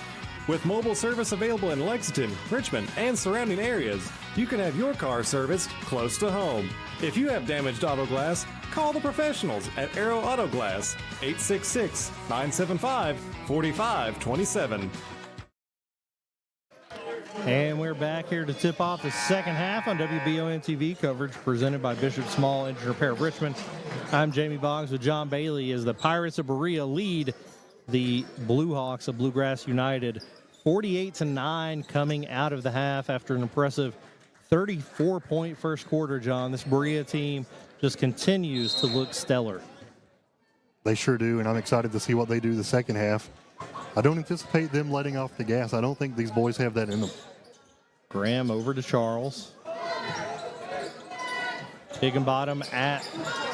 With mobile service available in Lexington, Richmond, and surrounding areas, you can have your car serviced close to home. If you have damaged auto glass, call the professionals at Aero Auto Glass, 866-975-4527. And we're back here to tip off the second half on WBON TV coverage presented by Bishop Small Engine Repair of Richmond. I'm Jamie Boggs with John Bailey as the Pirates of Berea lead the Blue Hawks of Bluegrass United 48-9 coming out of the half after an impressive 34-point first quarter, John. This Berea team just continues to look stellar. They sure do, and I'm excited to see what they do the second half. I don't anticipate them letting off the gas. I don't think these boys have that in them. Graham over to Charles. Higginbottom at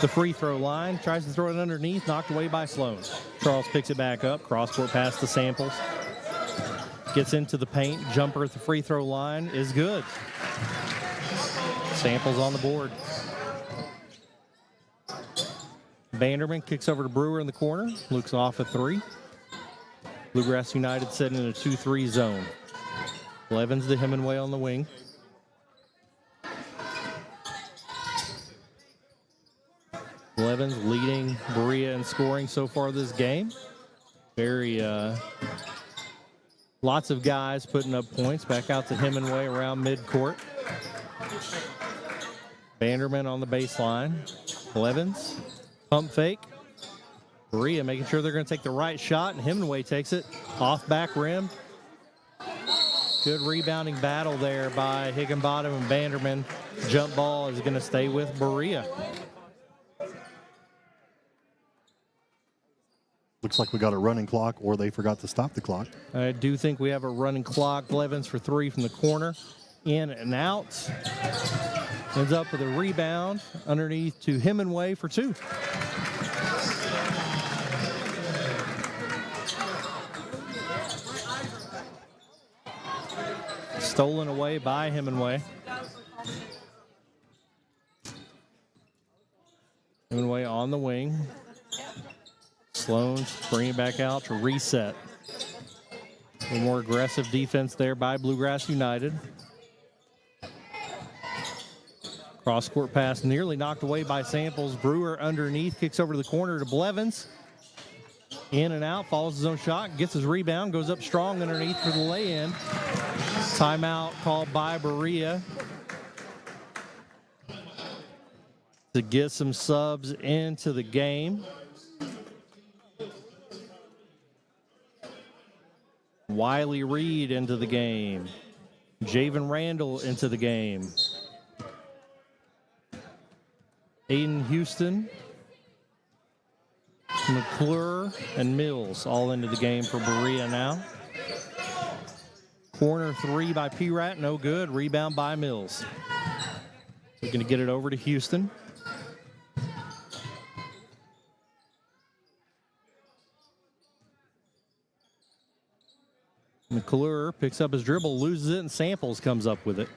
the free throw line. Tries to throw it underneath. Knocked away by Sloan. Charles picks it back up. Cross-court pass to Samples. Gets into the paint. Jumper at the free throw line is good. Samples on the board. Vanderman kicks over to Brewer in the corner. Luke's off a three. Bluegrass United sitting in a 2-3 zone. Blevins to Hemingway on the wing. Blevins leading Berea in scoring so far this game. Lots of guys putting up points. Back out to Hemingway around midcourt. Vanderman on the baseline. Blevins, pump fake. Berea making sure they're going to take the right shot, and Hemingway takes it off back rim. Good rebounding battle there by Higginbottom and Vanderman. Jump ball is going to stay with Berea. Looks like we got a running clock, or they forgot to stop the clock. I do think we have a running clock. Blevins for three from the corner. In and out. Ends up with a rebound underneath to Hemingway for two. Stolen away by Hemingway. Hemingway on the wing. Sloan bringing it back out to reset. A little more aggressive defense there by Bluegrass United. Cross-court pass nearly knocked away by Samples. Brewer underneath, kicks over to the corner to Blevins. In and out, follows his own shot, gets his rebound, goes up strong underneath for the lay-in. Timeout called by Berea to get some subs into the game. Wiley Reed into the game. Javen Randall into the game. Aiden Houston, McClure, and Mills all into the game for Berea now. Corner three by P-Rat, no good. Rebound by Mills. We're going to get it over to Houston. McClure picks up his dribble, loses it, and Samples comes up with it.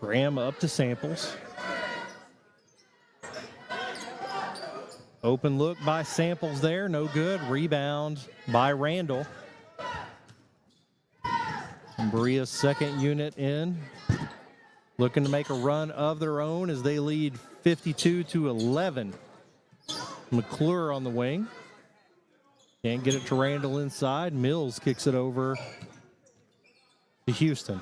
Graham up to Samples. Open look by Samples there, no good. Rebound by Randall. And Berea's second unit in, looking to make a run of their own as they lead 52-11. McClure on the wing. Can't get it to Randall inside. Mills kicks it over to Houston.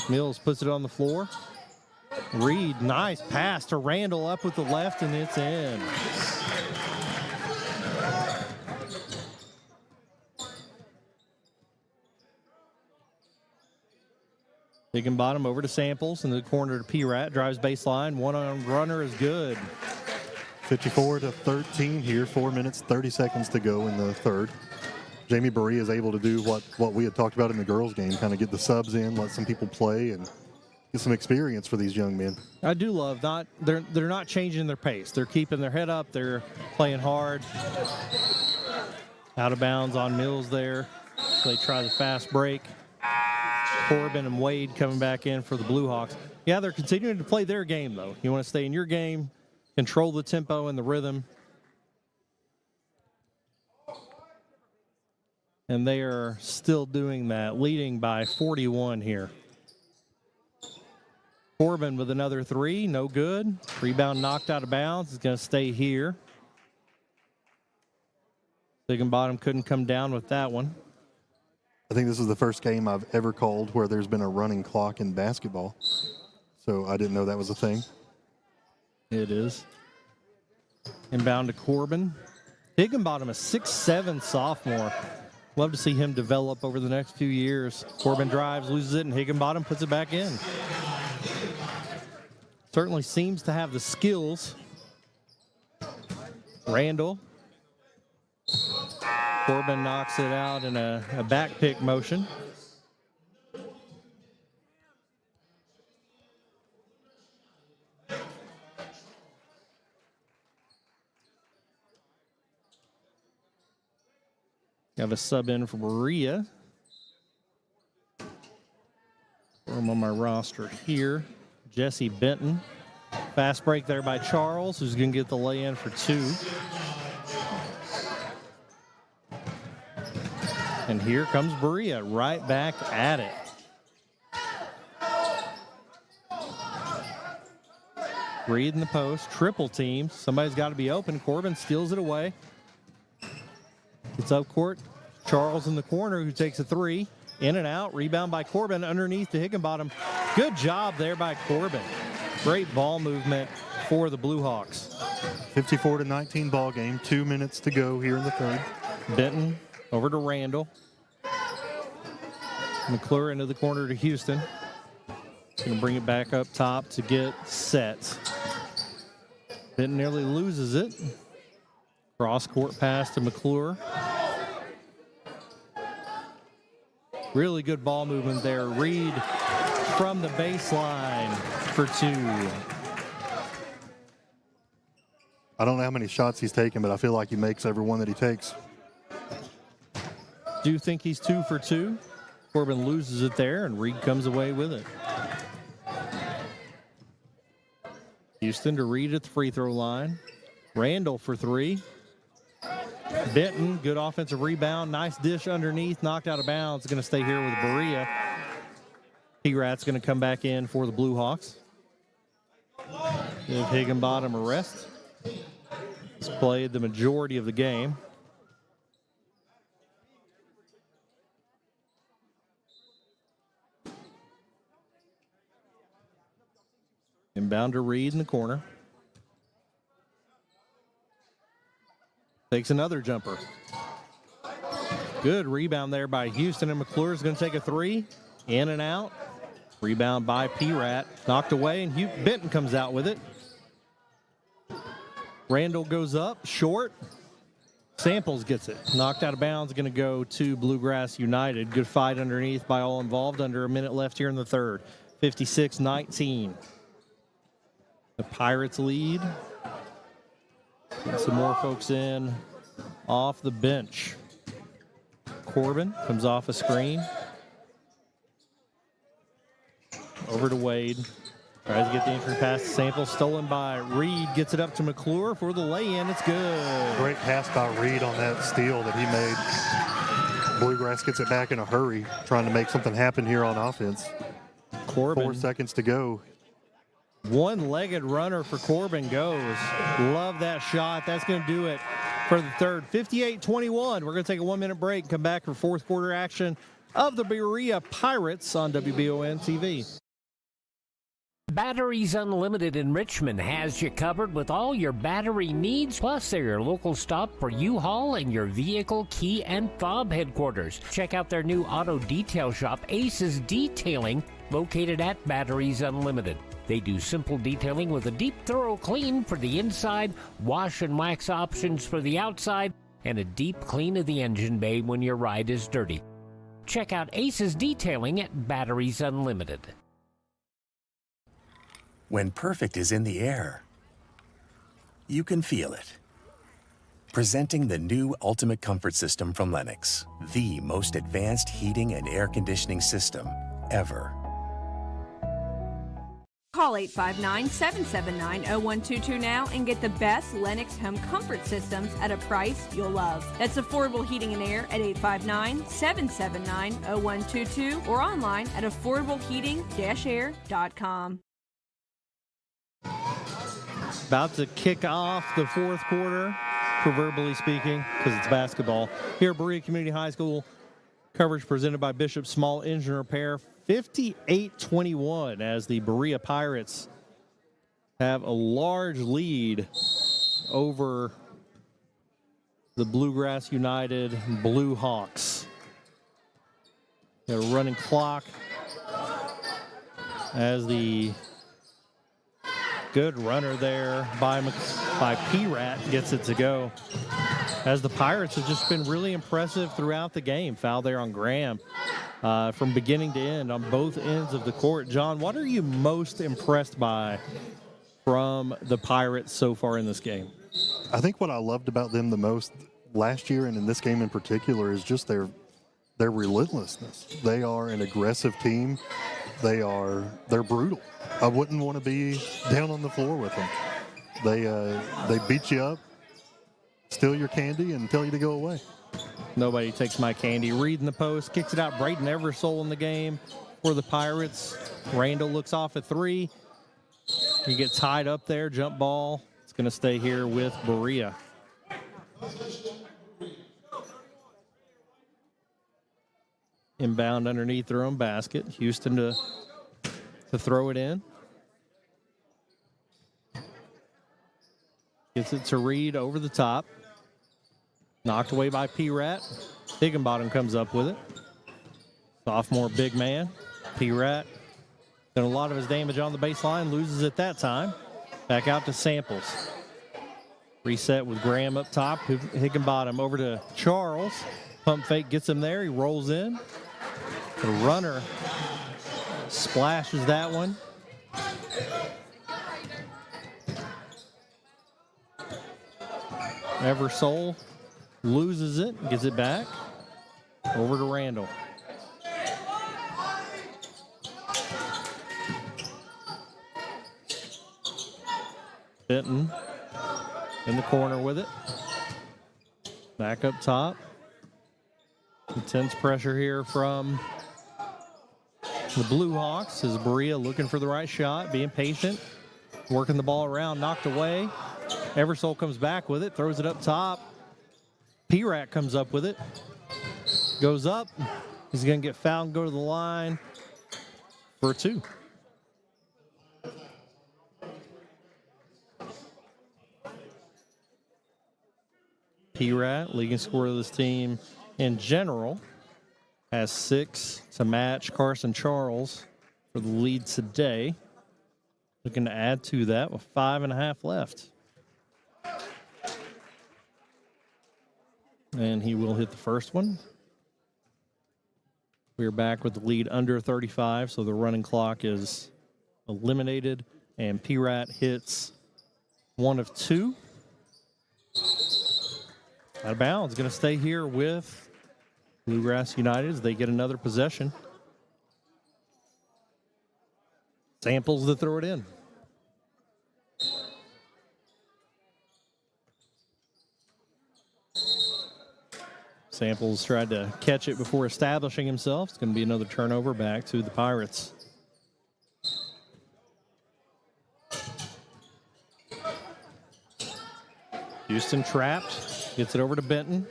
Mills puts it on the floor. Reed, nice pass to Randall up with the left, and it's in. Higginbottom over to Samples in the corner to P-Rat. Drives baseline. One-on runner is good. 54-13 here. 4 minutes, 30 seconds to go in the third. Jamie Berea is able to do what we had talked about in the girls' game, kind of get the subs in, let some people play, and get some experience for these young men. I do love they're not changing their pace. They're keeping their head up. They're playing hard. Out of bounds on Mills there. So they try the fast break. Corbin and Wade coming back in for the Blue Hawks. Yeah, they're continuing to play their game, though. You want to stay in your game, control the tempo and the rhythm. And they are still doing that, leading by 41 here. Corbin with another three, no good. Rebound knocked out of bounds. It's going to stay here. Higginbottom couldn't come down with that one. I think this is the first game I've ever called where there's been a running clock in basketball. So I didn't know that was a thing. It is. Inbound to Corbin. Higginbottom, a 6'7" sophomore. Love to see him develop over the next few years. Corbin drives, loses it, and Higginbottom puts it back in. Certainly seems to have the skills. Randall. Corbin knocks it out in a back pick motion. Have a sub in for Berea. I'm on my roster here. Jesse Benton. Fast break there by Charles, who's going to get the lay-in for two. And here comes Berea right back at it. Reed in the post, triple team. Somebody's got to be open. Corbin steals it away. It's up court. Charles in the corner who takes a three. In and out. Rebound by Corbin underneath to Higginbottom. Good job there by Corbin. Great ball movement for the Blue Hawks. 54-19 ball game. 2 minutes to go here in the third. Benton over to Randall. McClure into the corner to Houston. Going to bring it back up top to get set. Benton nearly loses it. Cross court pass to McClure. Really good ball movement there. Reed from the baseline for two. I don't know how many shots he's taken, but I feel like he makes every one that he takes. Do you think he's 2 for 2? Corbin loses it there, and Reed comes away with it. Houston to Reed at the free throw line. Randall for three. Benton, good offensive rebound. Nice dish underneath, knocked out of bounds. Going to stay here with Berea. P-Rat's going to come back in for the Blue Hawks. Give Higginbottom a rest. He's played the majority of the game. Inbound to Reed in the corner. Takes another jumper. Good rebound there by Houston, and McClure is going to take a three. In and out. Rebound by P-Rat. Knocked away, and Benton comes out with it. Randall goes up, short. Samples gets it. Knocked out of bounds, going to go to Bluegrass United. Good fight underneath by all involved. Under a minute left here in the third. 56-19. The Pirates lead. Get some more folks in off the bench. Corbin comes off a screen. Over to Wade. Tries to get the entry pass to Sample, stolen by Reed, gets it up to McClure for the lay-in. It's good. Great pass by Reed on that steal that he made. Bluegrass gets it back in a hurry, trying to make something happen here on offense. Corbin. 4 seconds to go. One-legged runner for Corbin goes. Love that shot. That's going to do it for the third. 58-21. We're going to take a 1-minute break and come back for fourth quarter action of the Berea Pirates on WBON TV. Batteries Unlimited in Richmond has you covered with all your battery needs, plus they're your local stop for U-Haul and your vehicle key and fob headquarters. Check out their new auto detail shop, Aces Detailing, located at Batteries Unlimited. They do simple detailing with a deep, thorough clean for the inside, wash and wax options for the outside, and a deep clean of the engine bay when your ride is dirty. Check out Aces Detailing at Batteries Unlimited. When perfect is in the air, you can feel it. Presenting the new Ultimate Comfort System from Lennox, the most advanced heating and air conditioning system ever. Call 859-779-0122 now and get the best Lennox home comfort systems at a price you'll love. That's affordable heating and air at 859-779-0122 or online at affordableheating-air.com. About to kick off the fourth quarter, proverbially speaking, because it's basketball. Here at Berea Community High School, coverage presented by Bishop Small Engine Repair. 58-21 as the Berea Pirates have a large lead over the Bluegrass United Blue Hawks. Got a running clock as the good runner there by P-Rat gets it to go. As the Pirates have just been really impressive throughout the game. Foul there on Graham from beginning to end on both ends of the court. John, what are you most impressed by from the Pirates so far in this game? I think what I loved about them the most last year and in this game in particular is just their relentlessness. They are an aggressive team. They're brutal. I wouldn't want to be down on the floor with them. They beat you up, steal your candy, and tell you to go away. Nobody takes my candy. Reed in the post, kicks it out. Braden Eversole in the game for the Pirates. Randall looks off at three. He gets tied up there, jump ball. It's going to stay here with Berea. Inbound underneath their own basket. Houston to throw it in. Gets it to Reed over the top. Knocked away by P-Rat. Higginbottom comes up with it. Sophomore big man. P-Rat done a lot of his damage on the baseline. Loses it that time. Back out to Samples. Reset with Graham up top. Higginbottom over to Charles. Pump fake gets him there. He rolls in. The runner splashes that one. Eversole loses it, gets it back. Over to Randall. Benton in the corner with it. Back up top. Intense pressure here from the Blue Hawks as Berea looking for the right shot, being patient, working the ball around, knocked away. Eversole comes back with it, throws it up top. P-Rat comes up with it, goes up. He's going to get fouled and go to the line for two. P-Rat, leading scorer of this team in general, has 6 to match Carson Charles for the lead today. Looking to add to that with 5.5 left. And he will hit the first one. We're back with the lead under 35, so the running clock is eliminated, and P-Rat hits 1 of 2. Out of bounds, going to stay here with Bluegrass United as they get another possession. Samples to throw it in. Samples tried to catch it before establishing himself. It's going to be another turnover back to the Pirates. Houston trapped, gets it over to Benton.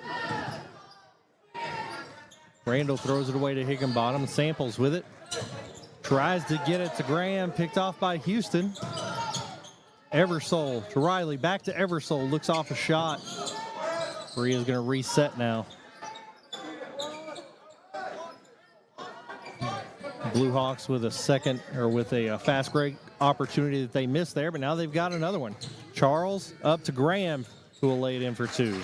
Randall throws it away to Higginbottom. Samples with it. Tries to get it to Graham, picked off by Houston. Eversole to Riley, back to Eversole, looks off a shot. Berea's going to reset now. Blue Hawks with a second, or with a fast break opportunity that they missed there, but now they've got another one. Charles up to Graham, who will lay it in for two.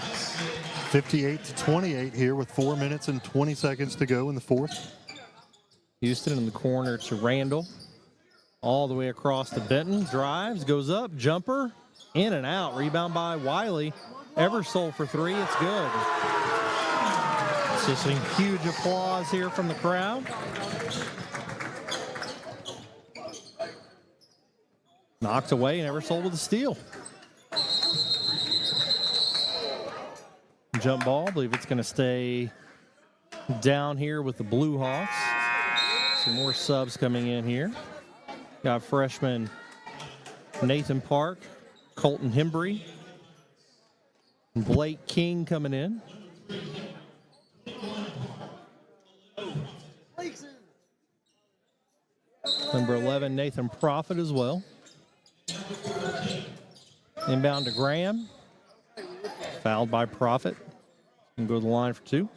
58-28 here with 4 minutes and 20 seconds to go in the fourth. Houston in the corner to Randall. All the way across to Benton. Drives, goes up, jumper, in and out. Rebound by Wiley. Eversole for three. It's good. It's just a huge applause here from the crowd. Knocked away, and Eversole with a steal. Jump ball. I believe it's going to stay down here with the Blue Hawks. Some more subs coming in here. Got freshman Nathan Park, Colton Hembry, and Blake King coming in. Number 11, Nathan Prophet as well. Inbound to Graham. Fouled by Prophet. And go to the line for two.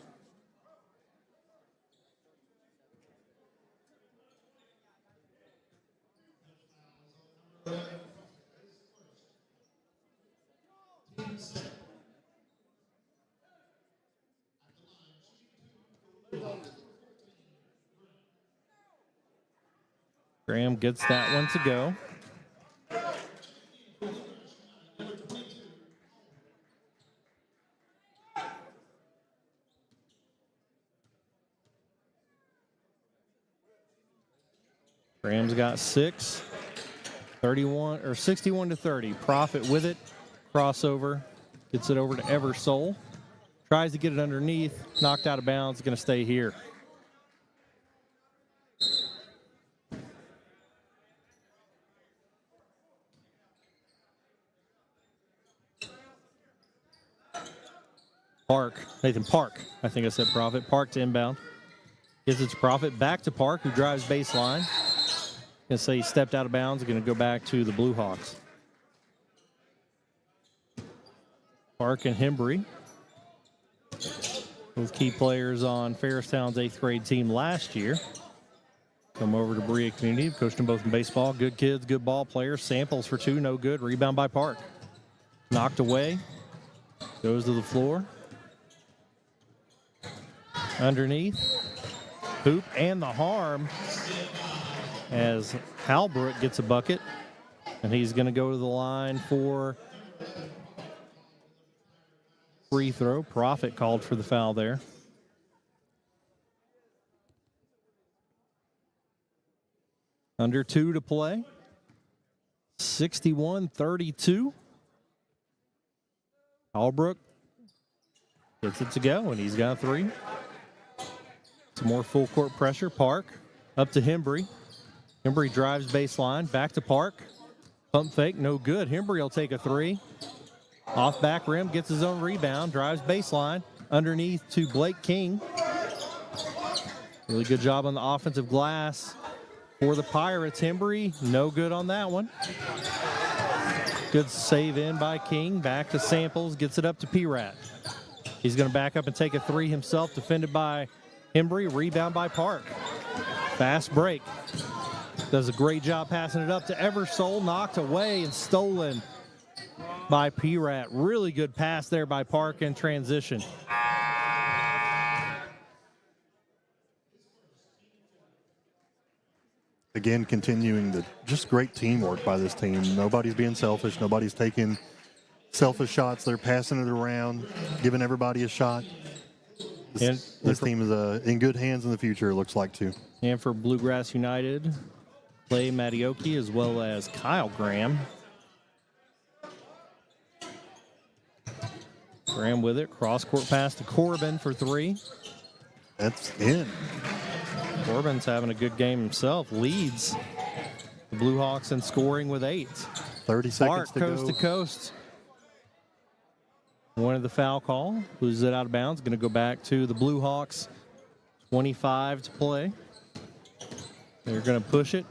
Graham gets that one to go. Graham's got 6, 31 or 61 to 30. Prophet with it, crossover, gets it over to Eversole. Tries to get it underneath, knocked out of bounds, going to stay here. Park, Nathan Park, I think I said Prophet. Park to inbound. Gives it to Prophet, back to Park, who drives baseline. Gonna say he stepped out of bounds, going to go back to the Blue Hawks. Park and Hembry, both key players on Ferristown's 8th grade team last year. Come over to Berea Community, coached them both in baseball. Good kids, good ball players. Samples for two, no good. Rebound by Park. Knocked away, goes to the floor. Underneath, hoop and the harm as Halbrook gets a bucket, and he's going to go to the line for free throw. Prophet called for the foul there. Under 2 to play. 61-32. Halbrook gets it to go, and he's got 3. Some more full court pressure. Park up to Hembry. Hembry drives baseline, back to Park. Pump fake, no good. Hembry will take a 3. Off back rim, gets his own rebound, drives baseline. Underneath to Blake King. Really good job on the offensive glass for the Pirates. Hembry, no good on that one. Good save in by King. Back to Samples, gets it up to P-Rat. He's going to back up and take a 3 himself, defended by Hembry. Rebound by Park. Fast break. Does a great job passing it up to Eversole. Knocked away and stolen by P-Rat. Really good pass there by Park in transition. Again, continuing the just great teamwork by this team. Nobody's being selfish. Nobody's taking selfish shots. They're passing it around, giving everybody a shot. This team is in good hands in the future, it looks like, too. And for Bluegrass United, Clay Matioki as well as Kyle Graham. Graham with it. Cross-court pass to Corbin for three. That's in. Corbin's having a good game himself. Leads the Blue Hawks in scoring with 8. 30 seconds to coast go. to coast. One of the foul call. Loses it out of bounds. Going to go back to the Blue Hawks. 25 to play. They're going to push it.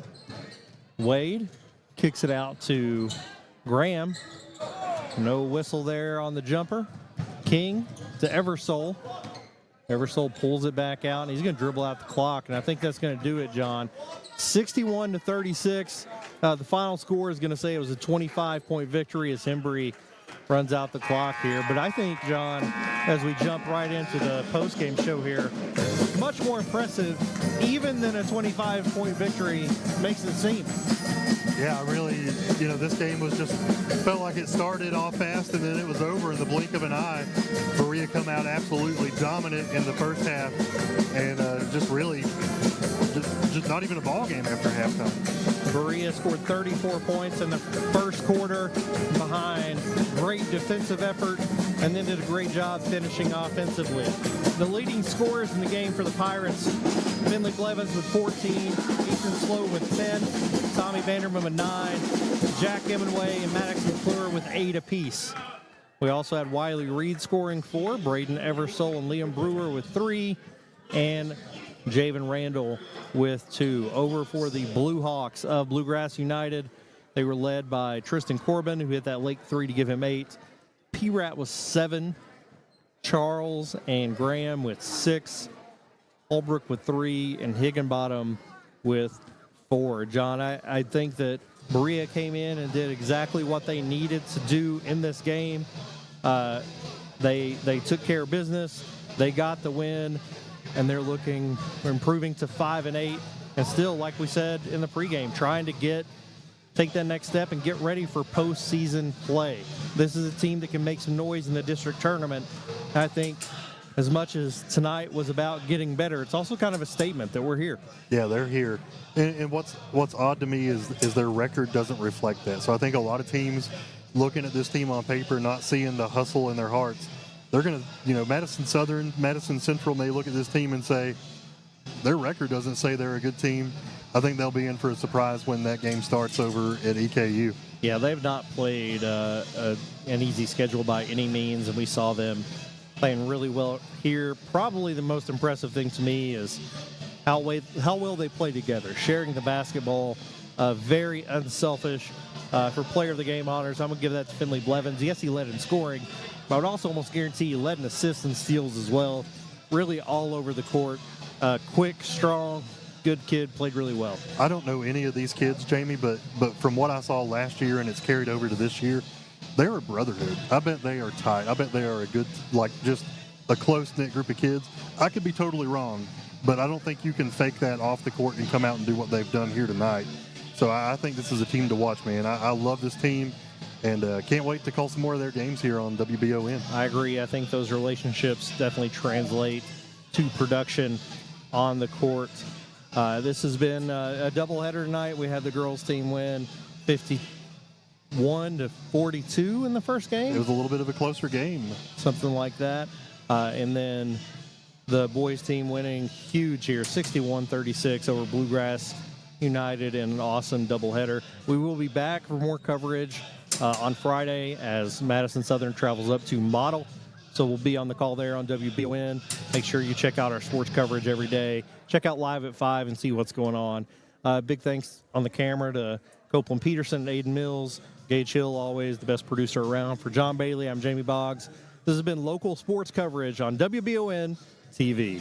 Wade kicks it out to Graham. No whistle there on the jumper. King to Eversole. Eversole pulls it back out, and he's going to dribble out the clock, and I think that's going to do it, John. 61-36. The final score is going to say it was a 25-point victory as Hembury runs out the clock here. But I think, John, as we jump right into the postgame show here, much more impressive even than a 25-point victory makes it seem. Yeah, really, this game was just, felt like it started off fast and then it was over in the blink of an eye. Berea come out absolutely dominant in the first half and just not even a ball game after halftime. Berea scored 34 points in the first quarter behind great defensive effort and then did a great job finishing offensively. The leading scorers in the game for the Pirates, Finley Blevins with 14, Ethan Slow with 10, Tommy Vanderman with 9, Jack Emenway and Maddox McClure with 8 apiece. We also had Wiley Reed scoring 4, Braden Eversole and Liam Brewer with 3, and Javen Randall with 2. Over for the Blue Hawks of Bluegrass United. They were led by Tristan Corbin, who hit that late 3 to give him 8. P-Rat was 7. Charles and Graham with 6. Holbrook with 3. And Higginbottom with 4. John, I think that Berea came in and did exactly what they needed to do in this game. They took care of business. They got the win. And they're improving to 5-8, and still, like we said in the pregame, trying to take that next step and get ready for postseason play. This is a team that can make some noise in the district tournament. I think as much as tonight was about getting better, it's also kind of a statement that we're here. Yeah, they're here. And what's odd to me is their record doesn't reflect that. So I think a lot of teams looking at this team on paper, not seeing the hustle in their hearts, they're going to, Madison Southern, Madison Central may look at this team and say, their record doesn't say they're a good team. I think they'll be in for a surprise when that game starts over at EKU. Yeah, they've not played an easy schedule by any means, and we saw them playing really well here. Probably the most impressive thing to me is how well they play together, sharing the basketball, very unselfish. For player of the game honors, I'm going to give that to Finley Blevins. Yes, he led in scoring, but I would also almost guarantee he led in assists and steals as well. Really all over the court. Quick, strong, good kid, played really well. I don't know any of these kids, Jamie, but from what I saw last year and it's carried over to this year, they're a brotherhood. I bet they are tight. I bet they are a good, just a close-knit group of kids. I could be totally wrong, but I don't think you can fake that off the court and come out and do what they've done here tonight. So I think this is a team to watch, man. I love this team, and can't wait to call some more of their games here on WBON. I agree. I think those relationships definitely translate to production on the court. This has been a doubleheader tonight. We had the girls team win 51-42 in the first game. It was a little bit of a closer game. Something like that. And then the boys team winning huge here, 61-36 over Bluegrass United in an awesome doubleheader. We will be back for more coverage on Friday as Madison Southern travels up to Model. So we'll be on the call there on WBON. Make sure you check out our sports coverage every day. Check out Live at 5 and see what's going on. Big thanks on the camera to Copeland Peterson and Aiden Mills. Gage Hill, always the best producer around. For John Bailey, I'm Jamie Boggs. This has been local sports coverage on WBON TV.